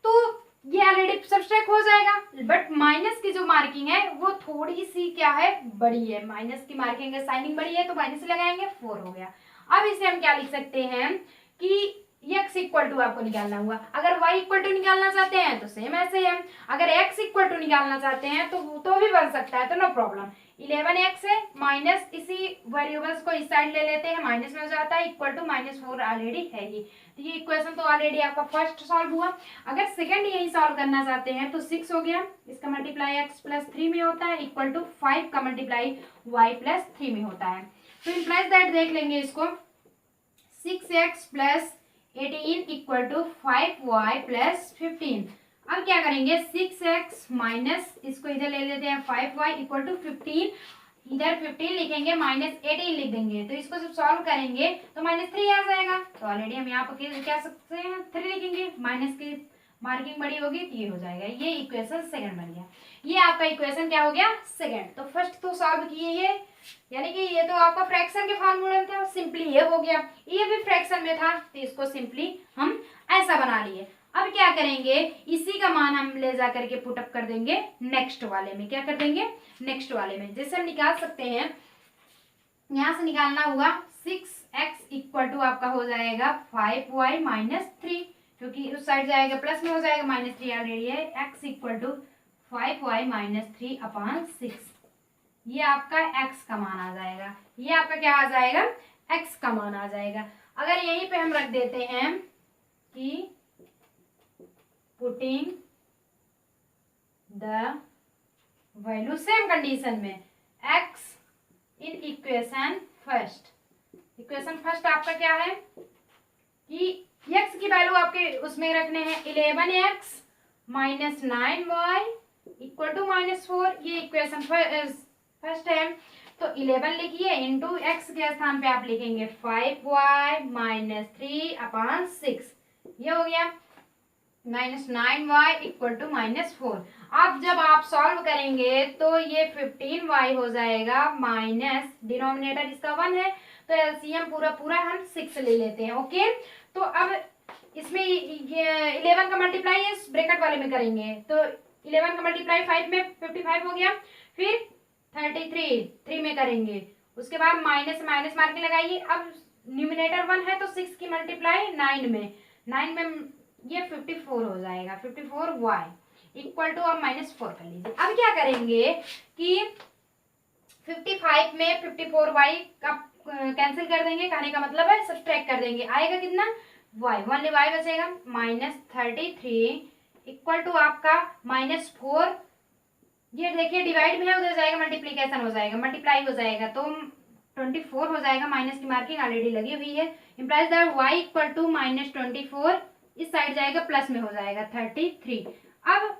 तो ये ऑलरेडी सब्ट्रैक्ट हो जाएगा बट माइनस की जो मार्किंग है वो थोड़ी सी क्या है बड़ी है। माइनस की मार्किंग है साइनिंग बड़ी है तो माइनस लगाएंगे 4 हो गया। अब इसे हम क्या लिख सकते हैं कि x इक्वल टू आपको निकालना हुआ। अगर y इक्वल टू निकालना चाहते हैं तो सेम ऐसे है। अगर x इक्वल टू निकालना चाहते हैं तो भी बन सकता है तो नो प्रॉब्लम। 11x है माइनस इसी वेरिएबल्स को इस साइड ले लेते हैं माइनस में हो जाता है इक्वल टू -4 ऑलरेडी है ही। तो ये इक्वेशन तो ऑलरेडी आपका फर्स्ट सॉल्व हुआ। अगर सेकंड यही सॉल्व करना चाहते हैं तो 6 हो गया इसका मल्टीप्लाई x प्लस 3 में होता है इक्वल टू 5 का मल्टीप्लाई y प्लस 3 में होता है। तो इम्प्लाइज दैट देख लेंगे इसको 6x plus 18 equal to 5y plus 15। अब क्या करेंगे 6x माइनस इसको इधर ले लेते हैं 5y इक्वल टू 15 इधर 15 लिखेंगे माइनस 18 लिख देंगे। तो इसको जब सॉल्व करेंगे तो -3 आ जाएगा। तो ऑलरेडी हम यहाँ पर क्या सकते हैं 3 लिखेंगे माइनस की मार्किंग बड़ी होगी तो ये हो जाएगा। ये इक्वेशन सेकंड बन गया। ये आपका इक्वेशन क्या हो गया सेकंड। तो फर्स्ट तो सॉल्व किए ये यानी कि ये तो आपका फ्रैक्शन के फॉर्मूले में था सिंपली ये हो गया। ये भी फ्रैक्शन में था तो इसको सिंपली हम ऐसा बना लिए। अब क्या करेंगे इसी का मान हम ले जा करके पुटअप कर देंगे नेक्स्ट वाले में। क्या कर देंगे नेक्स्ट वाले में। जैसे हम निकाल सकते हैं यहां से निकालना होगा 6x इक्वल टू आपका हो जाएगा 5y माइनस 3 क्योंकि उस साइड जाएगा प्लस में हो जाएगा -3 ऑलरेडी है x equal to 5y minus 3 upon 6। ये आपका x का मान आ जाएगा। ये आपका क्या आ जाएगा x का मान आ जाएगा। अगर यहीं पे हम रख देते हैं कि putting the value same condition में x इन इक्वेशन फर्स्ट। इक्वेशन फर्स्ट आपका क्या है कि x की वैल्यू आपके उसमें रखने हैं 11x minus 9y equal to -4। ये इक्वेशन फर्स्ट है तो 11 लिखिए इंटू x के स्थान पे आप लिखेंगे 5y माइनस 3 अपॉन 6। ये हो गया -9y इक्वल टू -4। अब जब आप सॉल्व करेंगे तो ये 15y हो जाएगा माइनस डिनोमिनेटर इसका 1 है तो एलसीएम पूरा हम 6 ले लेते हैं ओके। तो अब इसमें ये 11 का मल्टीप्लाई इस ब्रैकेट वाले में करेंगे तो 11 का मल्टीप्लाई 5 में 55 हो गया फिर 33 3 में करेंगे उसके बाद माइनस मार्किंग लगाइए। अब न्यूमिनेटर 1 है तो 6 की मल्टीप्लाई 9 में ये 54 हो जाएगा 54y इक्वल टू अब -4 कर लीजिए। अब क्या करेंगे कि 55 में 54y का कैंसिल कर देंगे। कहने का मतलब है सब्ट्रैक्ट कर देंगे आएगा कितना y ओनली y बचेगा -33 इक्वल टू आपका -4। ये देखिए डिवाइड में है उधर जाएगा मल्टीप्लीकेशन हो जाएगा मल्टीप्लाई हो जाएगा तो 24 हो जाएगा। माइनस की मार्किंग ऑलरेडी लगी हुई है implies that y equal to -24 इस साइड जाएगा प्लस में हो जाएगा 33। अब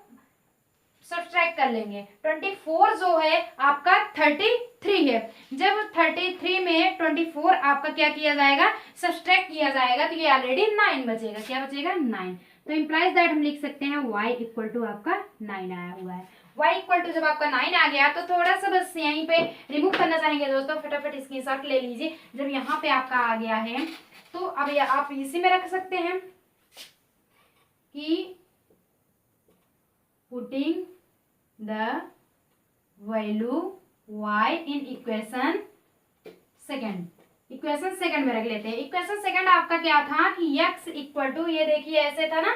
सब्ट्रैक्ट कर लेंगे 24 जो है आपका 33 है। जब 33 में 24 आपका क्या किया जाएगा सब्ट्रैक्ट किया जाएगा तो ये ऑलरेडी 9 बचेगा। क्या बचेगा 9। तो इम्प्लाइज दैट हम लिख सकते हैं y इक्वल टू आपका 9 आया हुआ है। y इक्वल टू जब आपका 9 आ गया तो थोड़ा सा बस यहीं पे रिमूव करना चाहेंगे दोस्तों फटाफट स्क्रीनशॉट ले लीजिए। जब यहाँ पे आपका आ गया है तो अब आप इसी में रख सकते हैं कि putting the value y in equation second equation second में रख लेते हैं। इक्वेशन सेकंड आपका क्या था कि x इक्वल टू, ये देखिए ऐसे था ना,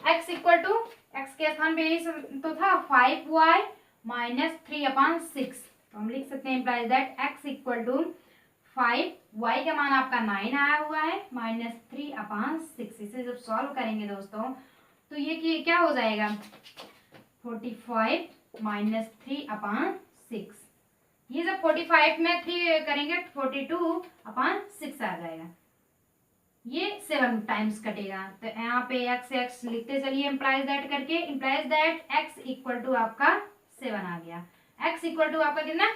x इक्वल टू, x के स्थान पे यही तो था 5y माइनस 3/6। तो हम लिख सकते हैं implies that x equal to 5, y का मान आपका 9 आया हुआ है, माइनस 3/6। इसे जब सॉल्व करेंगे दोस्तों तो ये क्या हो जाएगा, 45 माइनस 3/6। ये जब 45 में 3 करेंगे 42/6 आ जाएगा। ये 7 टाइम्स कटेगा, तो यहाँ पे x लिखते चलिए इम्प्लाइज दैट करके। Implies that x equal to आपका 7 आ गया। x इक्वल टू आपका कितना,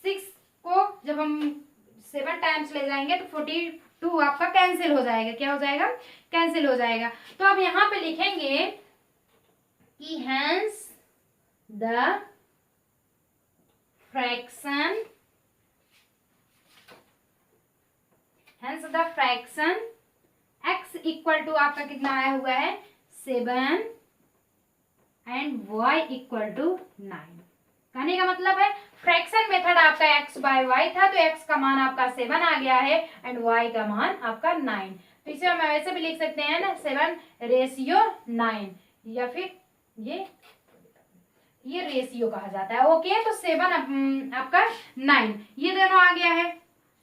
6 को जब हम 7 टाइम्स ले जाएंगे तो 42 आपका कैंसिल हो जाएगा। क्या हो जाएगा, कैंसिल हो जाएगा। तो अब यहाँ पे लिखेंगे कि hence the fraction, hence the fraction x equal to आपका कितना आया हुआ है 7 एंड y इक्वल टू 9। कहने का मतलब है फ्रैक्शन मेथड आपका x बाय y था, तो x का मान आपका 7 आ गया है एंड y का मान आपका 9। तो इसे हम ऐसे भी लिख सकते हैं ना, 7:9, या फिर ये रेशियो कहा जाता है। ओके, तो 7 आपका 9, ये दोनों आ गया है।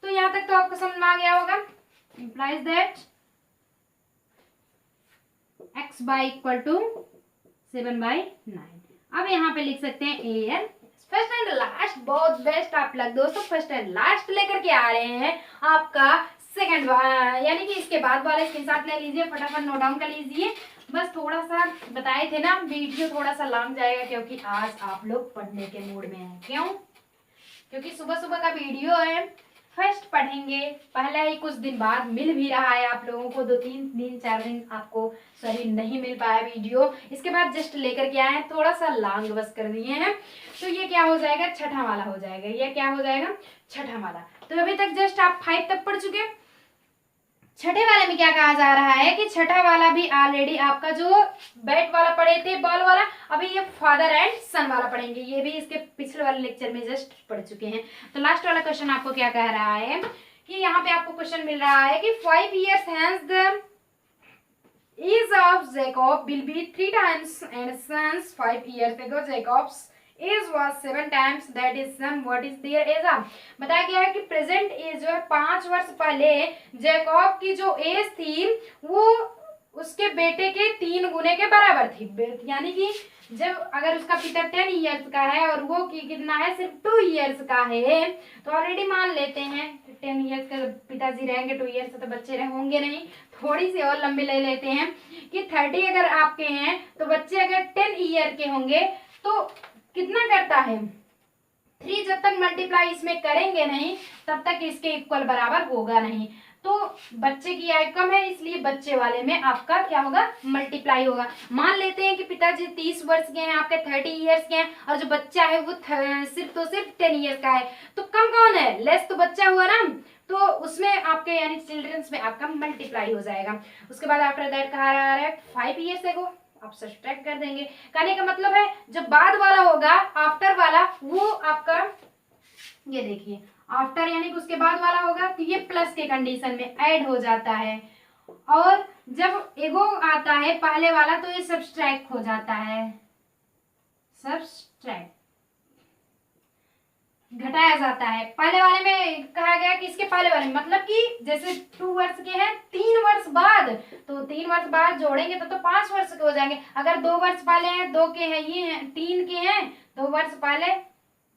तो यहाँ तक तो आपको समझ में आ गया होगा। Implies that x by equal to 7/9। अब यहाँ पे लिख सकते हैं A N first and last. बहुत बेस्ट आप लोग दोस्तों फर्स्ट एंड लास्ट लेकर के आ रहे हैं आपका सेकंड, यानी कि इसके बाद वाले स्क्रीनशॉट ले लीजिए, फटाफट नोट डाउन कर लीजिए। बस थोड़ा सा बताए थे ना, वीडियो थोड़ा सा लॉन्ग जाएगा क्योंकि आज आप लोग पढ़ने के मूड में हैं। क्यों, क्योंकि सुबह सुबह का वीडियो है, फर्स्ट पढ़ेंगे, पहले ही कुछ दिन बाद मिल भी रहा है आप लोगों को, 4 दिन आपको सॉरी नहीं मिल पाया वीडियो। इसके बाद जस्ट लेकर के आए हैं, थोड़ा सा लॉन्ग बस कर दिए हैं। तो ये क्या हो जाएगा, छठा वाला हो जाएगा। ये क्या हो जाएगा, छठा वाला। तो अभी तक जस्ट आप 5 तक पढ़ चुके। छठे वाले में क्या कहा जा रहा है कि छठा वाला भी ऑलरेडी आपका जो बैट वाला पढ़े थे, बॉल वाला, अभी ये फादर एंड सन वाला पढ़ेंगे। ये भी इसके पिछले वाले लेक्चर में जस्ट पढ़ चुके हैं। तो लास्ट वाला क्वेश्चन आपको क्या कह रहा है कि यहाँ पे आपको क्वेश्चन मिल रहा है कि 5 years hence the age of Jacob will be 3 times and since 5 years ago Jacob's age was 7 times that is sum what is their age of। बताया गया है कि प्रेजेंट एज जो है 5 वर्ष पहले जैकब की जो एज थी वो उसके बेटे के 3 गुने के बराबर थी। यानी कि जब अगर उसका पिता 10 इयर्स का है और वो कितना है सिर्फ 2 इयर्स का है, तो ऑलरेडी मान लेते हैं 10 इयर्स का पिताजी रहेंगे, 2 इयर्स तो बच्चे होंगे नहीं, थोड़ी सी और लंबी ले लेते हैं कि 30 अगर आपके हैं तो बच्चे अगर 10 ईयर के होंगे तो कितना करता है 3। जब तक मल्टीप्लाई इसमें करेंगे नहीं तब तक इसके इक्वल बराबर होगा नहीं। तो बच्चे की आयु कम है इसलिए बच्चे वाले में आपका क्या होगा, मल्टीप्लाई होगा। मान लेते हैं कि पिताजी 30 वर्ष के हैं, आपके 30 इयर्स के हैं, और जो बच्चा है वो सिर्फ 10 इयर्स का है। तो कम कौन है, लेस तो बच्चा हुआ ना, तो उसमें आपके यानी चिल्ड्रंस में आपका मल्टीप्लाई हो जाएगा। उसके बाद आफ्टर दैट कहा जा रहा है 5 ईयर्स एगो, आप सब्ट्रैक्ट कर देंगे। कहने का मतलब है जब बाद वाला होगा आफ्टर वाला वो आपका, ये देखिए आफ्टर यानी कि उसके बाद वाला होगा तो ये प्लस के कंडीशन में ऐड हो जाता है, और जब एगो आता है पहले वाला तो ये सब्ट्रैक्ट हो जाता है, सब्ट्रैक्ट घटाया जाता है। पहले वाले में कहा गया कि इसके पहले वाले में मतलब कि जैसे 2 वर्ष के हैं 3 वर्ष बाद, तो 3 वर्ष बाद जोड़ेंगे तो 5 वर्ष के हो जाएंगे। अगर 2 वर्ष पहले हैं, 2 के हैं, ये हैं 3 के हैं, 2 वर्ष पहले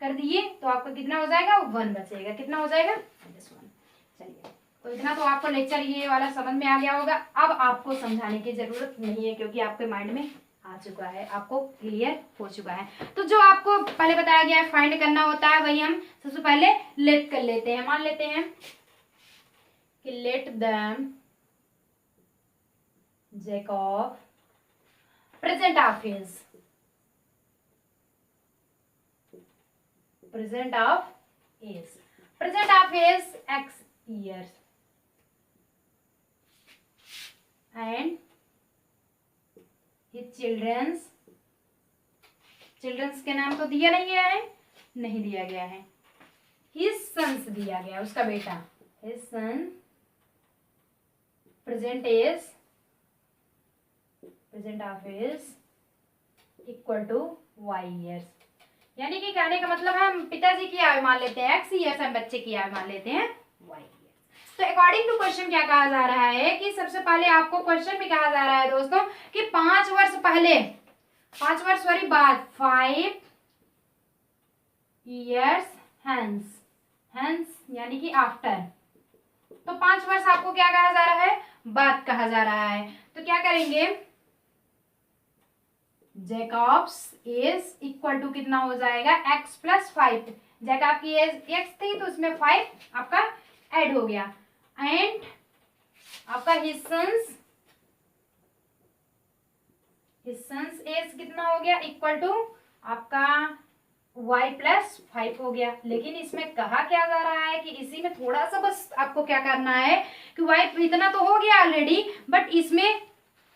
कर दिए तो आपका कितना हो जाएगा, 1 बचेगा। कितना हो जाएगा, 1। चलिए, तो इतना तो आपको लेक्चर ये वाला समझ में आ गया होगा। अब आपको समझाने की जरूरत नहीं है क्योंकि आपके माइंड में आ चुका है, आपको क्लियर हो चुका है। तो जो आपको पहले बताया गया है फाइंड करना होता है वही हम सबसे पहले लेट कर लेते हैं। मान लेते हैं कि let the Jacob present of age, present of age, present of age x years and his childrens, childrens के नाम तो दिया नहीं गया है, नहीं दिया गया है, his sons दिया गया, उसका बेटा his son present of his equal to y years। यानी कि कहने का मतलब हम पिताजी की आयु मान लेते हैं x years, हम बच्चे की आयु मान लेते हैं y years। तो अकॉर्डिंग टू क्वेश्चन क्या कहा जा रहा है कि सबसे पहले आपको क्वेश्चन में कहा जा रहा है दोस्तों कि 5 वर्ष बाद 5 years hence यानी कि आफ्टर। तो 5 वर्ष आपको क्या कहा जा रहा है, बाद कहा जा रहा है। तो क्या करेंगे, जैकब्स एज इक्वल टू कितना हो जाएगा, x प्लस 5। जैकब की एज x थी तो उसमें 5 आपका ऐड हो गया, एंड आपका हिज सन्स एज कितना हो गया, इक्वल टू आपका y प्लस 5 हो गया। लेकिन इसमें कहा क्या जा रहा है कि इसी में थोड़ा सा बस आपको क्या करना है कि y इतना तो हो गया ऑलरेडी, बट इसमें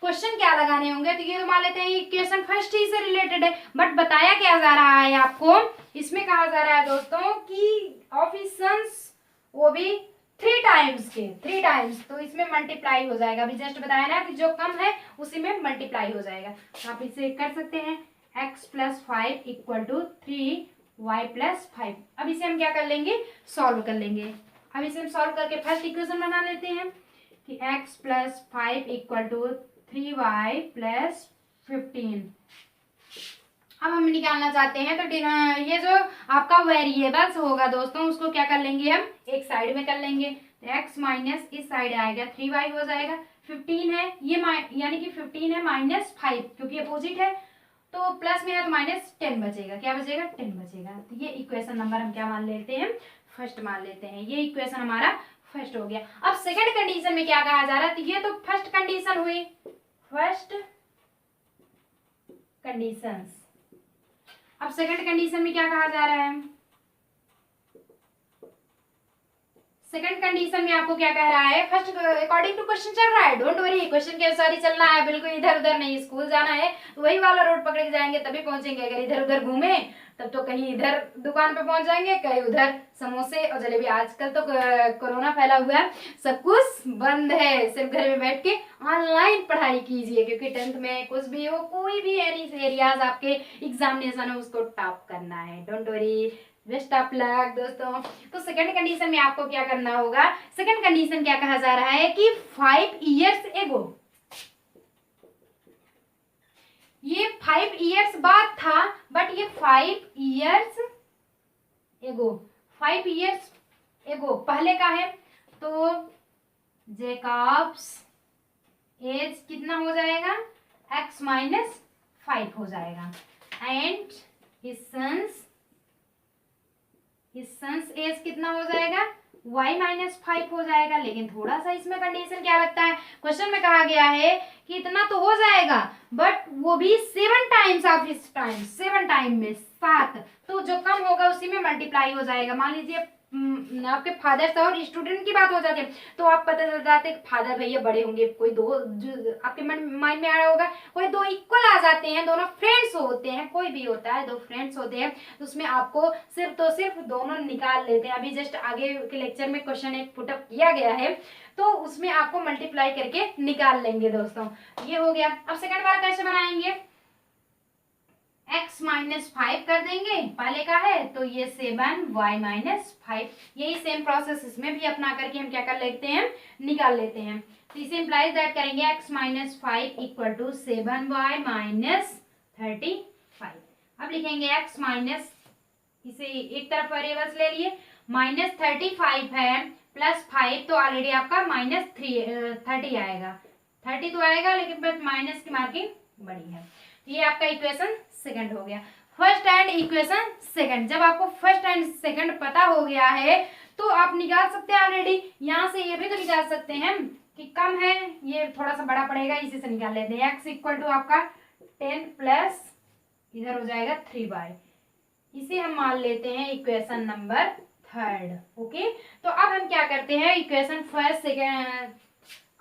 क्वेश्चन क्या लगाने होंगे। तो ये तो मान लेते हैं इक्वेशन फर्स्ट ही से रिलेटेड है, बट बताया क्या जा रहा है आपको, इसमें कहा जा रहा है दोस्तों कि ऑफिसंस वो भी 3 टाइम्स, तो इसमें मल्टीप्लाई हो जाएगा। अभी जस्ट बताया ना कि जो कम है उसी में मल्टीप्लाई हो जाएगा। तो आप इसे कर सकते हैं x plus 5 equal to 3y plus 5। अब इसे हम क्या कर लेंगे, सॉल्व कर लेंगे। अब इसे हम सॉल्व करके फर्स्ट इक्वेशन बना लेते हैं कि x plus 5 equal to 3y plus 15। अब हम निकालना चाहते हैं तो ये जो आपका वेरिएबल्स होगा दोस्तों उसको क्या कर लेंगे, हम एक साइड में कर लेंगे। तो x माइनस इस साइड आएगा 3y हो जाएगा, 15 है ये यानी कि 15 है माइनस 5 क्योंकि अपोजिट है, तो प्लस में है तो माइनस 10 बचेगा। क्या बचेगा, 10 बचेगा। तो ये इक्वेशन नंबर हम क्या मान लेते हैं, फर्स्ट मान लेते हैं। ये इक्वेशन हमारा फर्स्ट हो गया। अब सेकंड कंडीशन में क्या कहा जा रहा है, तो ये तो फर्स्ट कंडीशन हुई, फर्स्ट कंडीशंस। अब सेकंड कंडीशन में क्या कहा जा रहा है, सेकंड कंडीशन में आपको क्या कह रहा है, फर्स्ट अकॉर्डिंग टू क्वेश्चन चल रहा है, डोंट वरी, क्वेश्चन के अनुसार ही चलना है, बिल्कुल इधर उधर नहीं। स्कूल जाना है तो वही वाला रोड पकड़ के जाएंगे तभी पहुंचेंगे, अगर इधर उधर घूमे तब तो कहीं इधर दुकान पे पहुंच जाएंगे, कहीं उधर समोसे और जलेबी। आजकल तो कोरोना फैला हुआ है, सब कुछ बंद है, सिर्फ घर में बैठ के ऑनलाइन पढ़ाई कीजिए, क्योंकि 10th में कुछ भी हो, कोई भी एनी एरियाज आपके एग्जामिनेशन है उसको टॉप करना है। Don't worry, best of luck दोस्तों। तो सेकंड कंडीशन में आपको क्या करना होगा, सेकंड कंडीशन क्या कहा जा रहा है कि 5 years एगो, ये 5 years बाद था, बट ये 5 years एगो पहले का है। तो जैकब्स एज कितना हो जाएगा, x माइनस 5 हो जाएगा, एंड हिज सन्स एज कितना हो जाएगा, y माइनस 5 हो जाएगा। लेकिन थोड़ा सा इसमें कंडीशन क्या लगता है, क्वेश्चन में कहा गया है कि इतना तो हो जाएगा, बट वो भी 7 टाइम्स ऑफ इस टाइम, 7 टाइम में 7, तो जो कम होगा उसी में मल्टीप्लाई हो जाएगा। मान लीजिए आपके फादर और स्टूडेंट की बात हो जाती है तो आप पता चल जाते हैं फादर भैया बड़े होंगे, कोई दो जो आपके माइंड में आ रहा होगा, कोई 2 इक्वल आ जाते हैं, दोनों फ्रेंड्स होते हैं, कोई भी होता है 2 फ्रेंड्स होते हैं, तो उसमें आपको सिर्फ दोनों निकाल लेते हैं। अभी जस्ट आगे के लेक्चर में क्वेश्चन एक पुटअप किया गया है, तो उसमें आपको मल्टीप्लाई करके निकाल लेंगे दोस्तों। ये हो गया। अब सेकंड वाला कैसे बनाएंगे, x माइनस 5 कर देंगे, पहले का है तो ये 7y माइनस 5, यही सेम प्रोसेस इसमें भी अपना करके हम क्या कर लेते हैं, निकाल लेते हैं। तो इसे इम्प्लाइज दैट करेंगे x minus 5 equal to 7y minus 35। अब लिखेंगे x माइनस, इसे एक तरफ वेरिएबल्स ले लिए, माइनस 35 है प्लस 5, तो ऑलरेडी आपका माइनस 30 आएगा, 30 तो आएगा लेकिन बस माइनस की मार्किंग बड़ी है। ये आपका इक्वेशन सेकंड हो गया, फर्स्ट एंड इक्वेशन सेकंड। जब आपको फर्स्ट एंड सेकंड पता हो गया है तो आप निकाल सकते हैं ऑलरेडी। यहाँ से ये भी तो निकाल सकते हैं कि कम है, ये थोड़ा सा बड़ा पड़ेगा, इसी से निकाल लेते हैं। x इक्वल टू आपका 10 प्लस इधर हो जाएगा 3y, इसे हम मान लेते हैं इक्वेशन नंबर थर्ड। ओके, तो अब हम क्या करते हैं, इक्वेशन फर्स्ट सेकंड,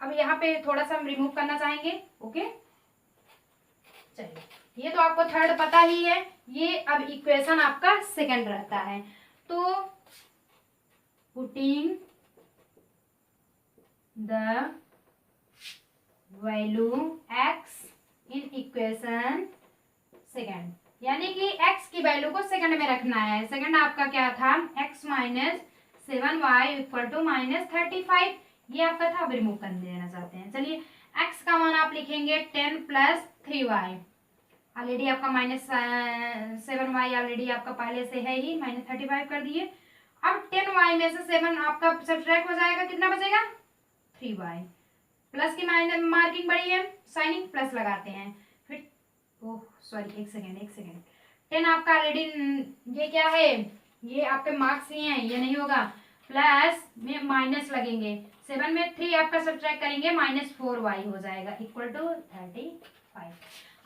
अब यहाँ पे थोड़ा सा हम रिमूव करना चाहेंगे। ओके, चलिए, ये तो आपको थर्ड पता ही है, ये अब इक्वेशन आपका सेकंड रहता है। तो putting the value x in equation second, यानी कि x की वैल्यू को सेकंड में रखना है। सेकंड आपका क्या था, x minus 7y equal to minus 35, ये आपका था, अब रिमूव कर देना चाहते हैं। चलिए x का मान आप लिखेंगे 10 प्लस 3y, ऑलरेडी आपका माइनस 7y ऑलरेडी आपका पहले से है ही, माइनस 35 कर दिए। अब 10y में से 7 आपका सब्ट्रैक्ट हो जाएगा, कितना बचेगा 3y, प्लस की माइनस मार्किंग बड़ी है, साइनिंग प्लस लगाते हैं। फिर ओह सॉरी, एक सेकेंड 10 आपका ऑलरेडी, ये क्या है, ये आपके मार्क्स ही हैं, ये नहीं होगा, प्लस में माइनस लगेंगे, 7 में 3 आपका सब्ट्रैक्ट करेंगे, माइनस 4y हो जाएगा इक्वल टू 35।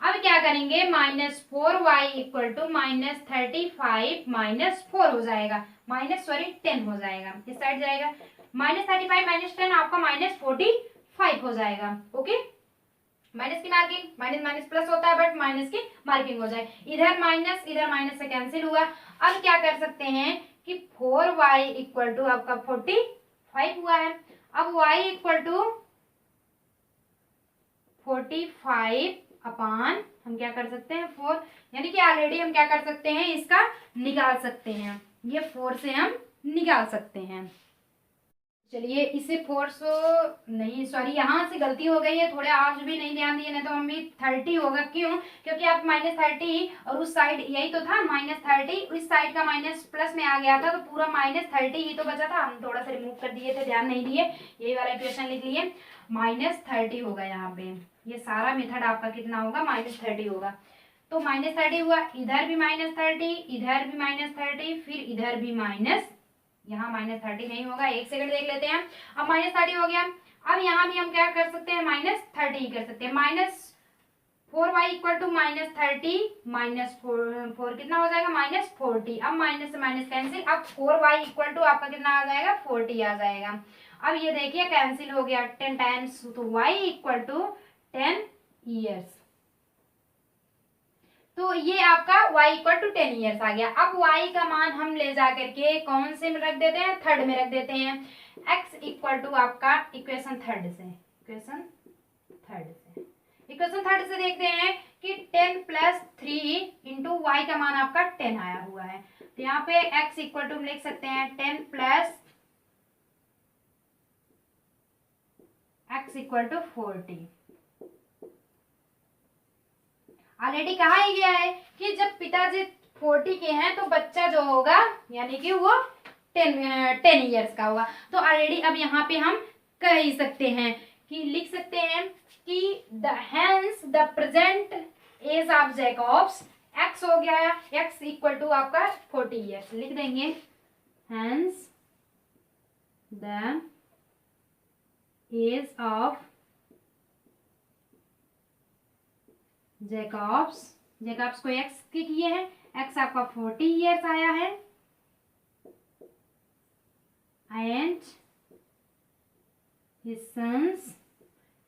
अब क्या करेंगे, minus 4y equal to minus 35 minus 4 हो जाएगा, माइनस सॉरी 10 हो जाएगा, इस साइड जाएगा, माइनस 35 माइनस 10 आपका माइनस 45 हो जाएगा। ओके, माइनस की मार्किंग, माइनस माइनस प्लस होता है बट माइनस की मार्किंग हो जाए, इधर माइनस से कैंसिल हुआ। अब क्या कर सकते हैं कि 4y इक्वल टू आपका 45 हुआ है। अब y इक्वल टू 45 अपान हम क्या कर सकते हैं 4, यानी कि ऑलरेडी हम क्या कर सकते हैं, इसका निकाल सकते हैं, ये 4 से हम निकाल सकते हैं। चलिए इसे 4 से नहीं, सॉरी यहाँ से गलती हो गई है, थोड़े आज भी नहीं ध्यान दिए, नहीं तो मम्मी 30 होगा, क्यों, क्योंकि आप माइनस 30 और उस साइड यही तो था माइनस 30, इस साइड का माइनस प्लस में आ गया था, तो पूरा माइनस 30 ही तो बचा था, हम थोड़ा सा रिमूव कर दिए थे, ध्यान नहीं दिए, यही वाला इक्वेशन लिख लिए, माइनस 30 होगा यहाँ पे, ये सारा मेथड आपका कितना होगा, माइनस 30 होगा। तो माइनस 30 हुआ, इधर भी माइनस 30, इधर भी माइनस 30, फिर इधर भी माइनस, यहाँ माइनस 30 नहीं होगा, एक सेकंड देख लेते हैं। अब माइनस 30 हो गया, अब यहाँ भी हम क्या कर सकते हैं, माइनस 30 ही कर सकते हैं, minus 4y equal to minus 30 minus 4 कितना हो जाएगा, माइनस 40। अब माइनस से माइनस कैंसिल, अब 4y इक्वल टू आपका कितना आ जाएगा, 40 आ जाएगा। अब ये देखिए कैंसिल हो गया, 10 टाइम्स, तो y इक्वल टू 10 ईयर्स, तो ये आपका y इक्वल टू 10 ईयर्स आ गया। अब y का मान हम ले जा करके कौन से में रख देते हैं, थर्ड में रख देते हैं, x इक्वल टू आपका इक्वेशन थर्ड से देखते हैं कि 10 प्लस 3 इंटू वाई का मान आपका 10 आया हुआ है, तो यहाँ पे x इक्वल टू हम लिख सकते हैं 10 plus x equal to 40। Already कहा ही गया है कि जब पिताजी 40 के हैं तो बच्चा जो होगा यानी कि वो 10 ईयर्स का होगा। तो ऑलरेडी अब यहाँ पे हम कह ही सकते हैं कि लिख सकते हैं कि hence the present age of Jacob's x हो गया, एक्स इक्वल टू आपका 40 ईयर्स लिख देंगे, hence the age of Jacob's को एक्स के किए हैं, एक्स आपका 40 ईयर्स आया है, एंड हिज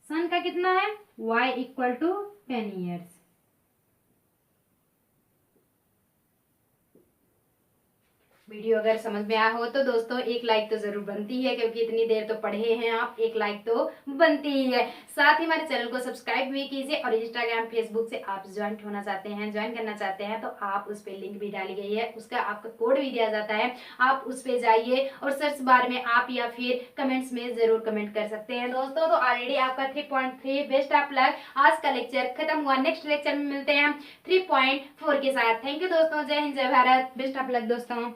सन का कितना है, y equal to 10 years. Video अगर समझ में आया हो तो दोस्तों एक लाइक तो जरूर बनती है, क्योंकि इतनी देर तो पढ़े हैं आप, एक लाइक तो बनती ही है। साथ ही हमारे चैनल को सब्सक्राइब भी कीजिए, और इंस्टाग्राम फेसबुक से आप ज्वाइन होना चाहते हैं, ज्वाइन करना चाहते हैं तो आप उस पर लिंक भी डाली गई है, उसका आपका कोड भी दिया जाता है, आप उस पर जाइए और सर्च बार में आप या फिर कमेंट्स में जरूर कमेंट कर सकते हैं दोस्तों। तो ऑलरेडी आपका 3.3 बेस्ट ऑफ लक, आज का लेक्चर खत्म हुआ, नेक्स्ट लेक्चर में मिलते हैं 3.4 के साथ। थैंक यू दोस्तों, जय हिंद जय भारत, बेस्ट ऑफ लक दोस्तों।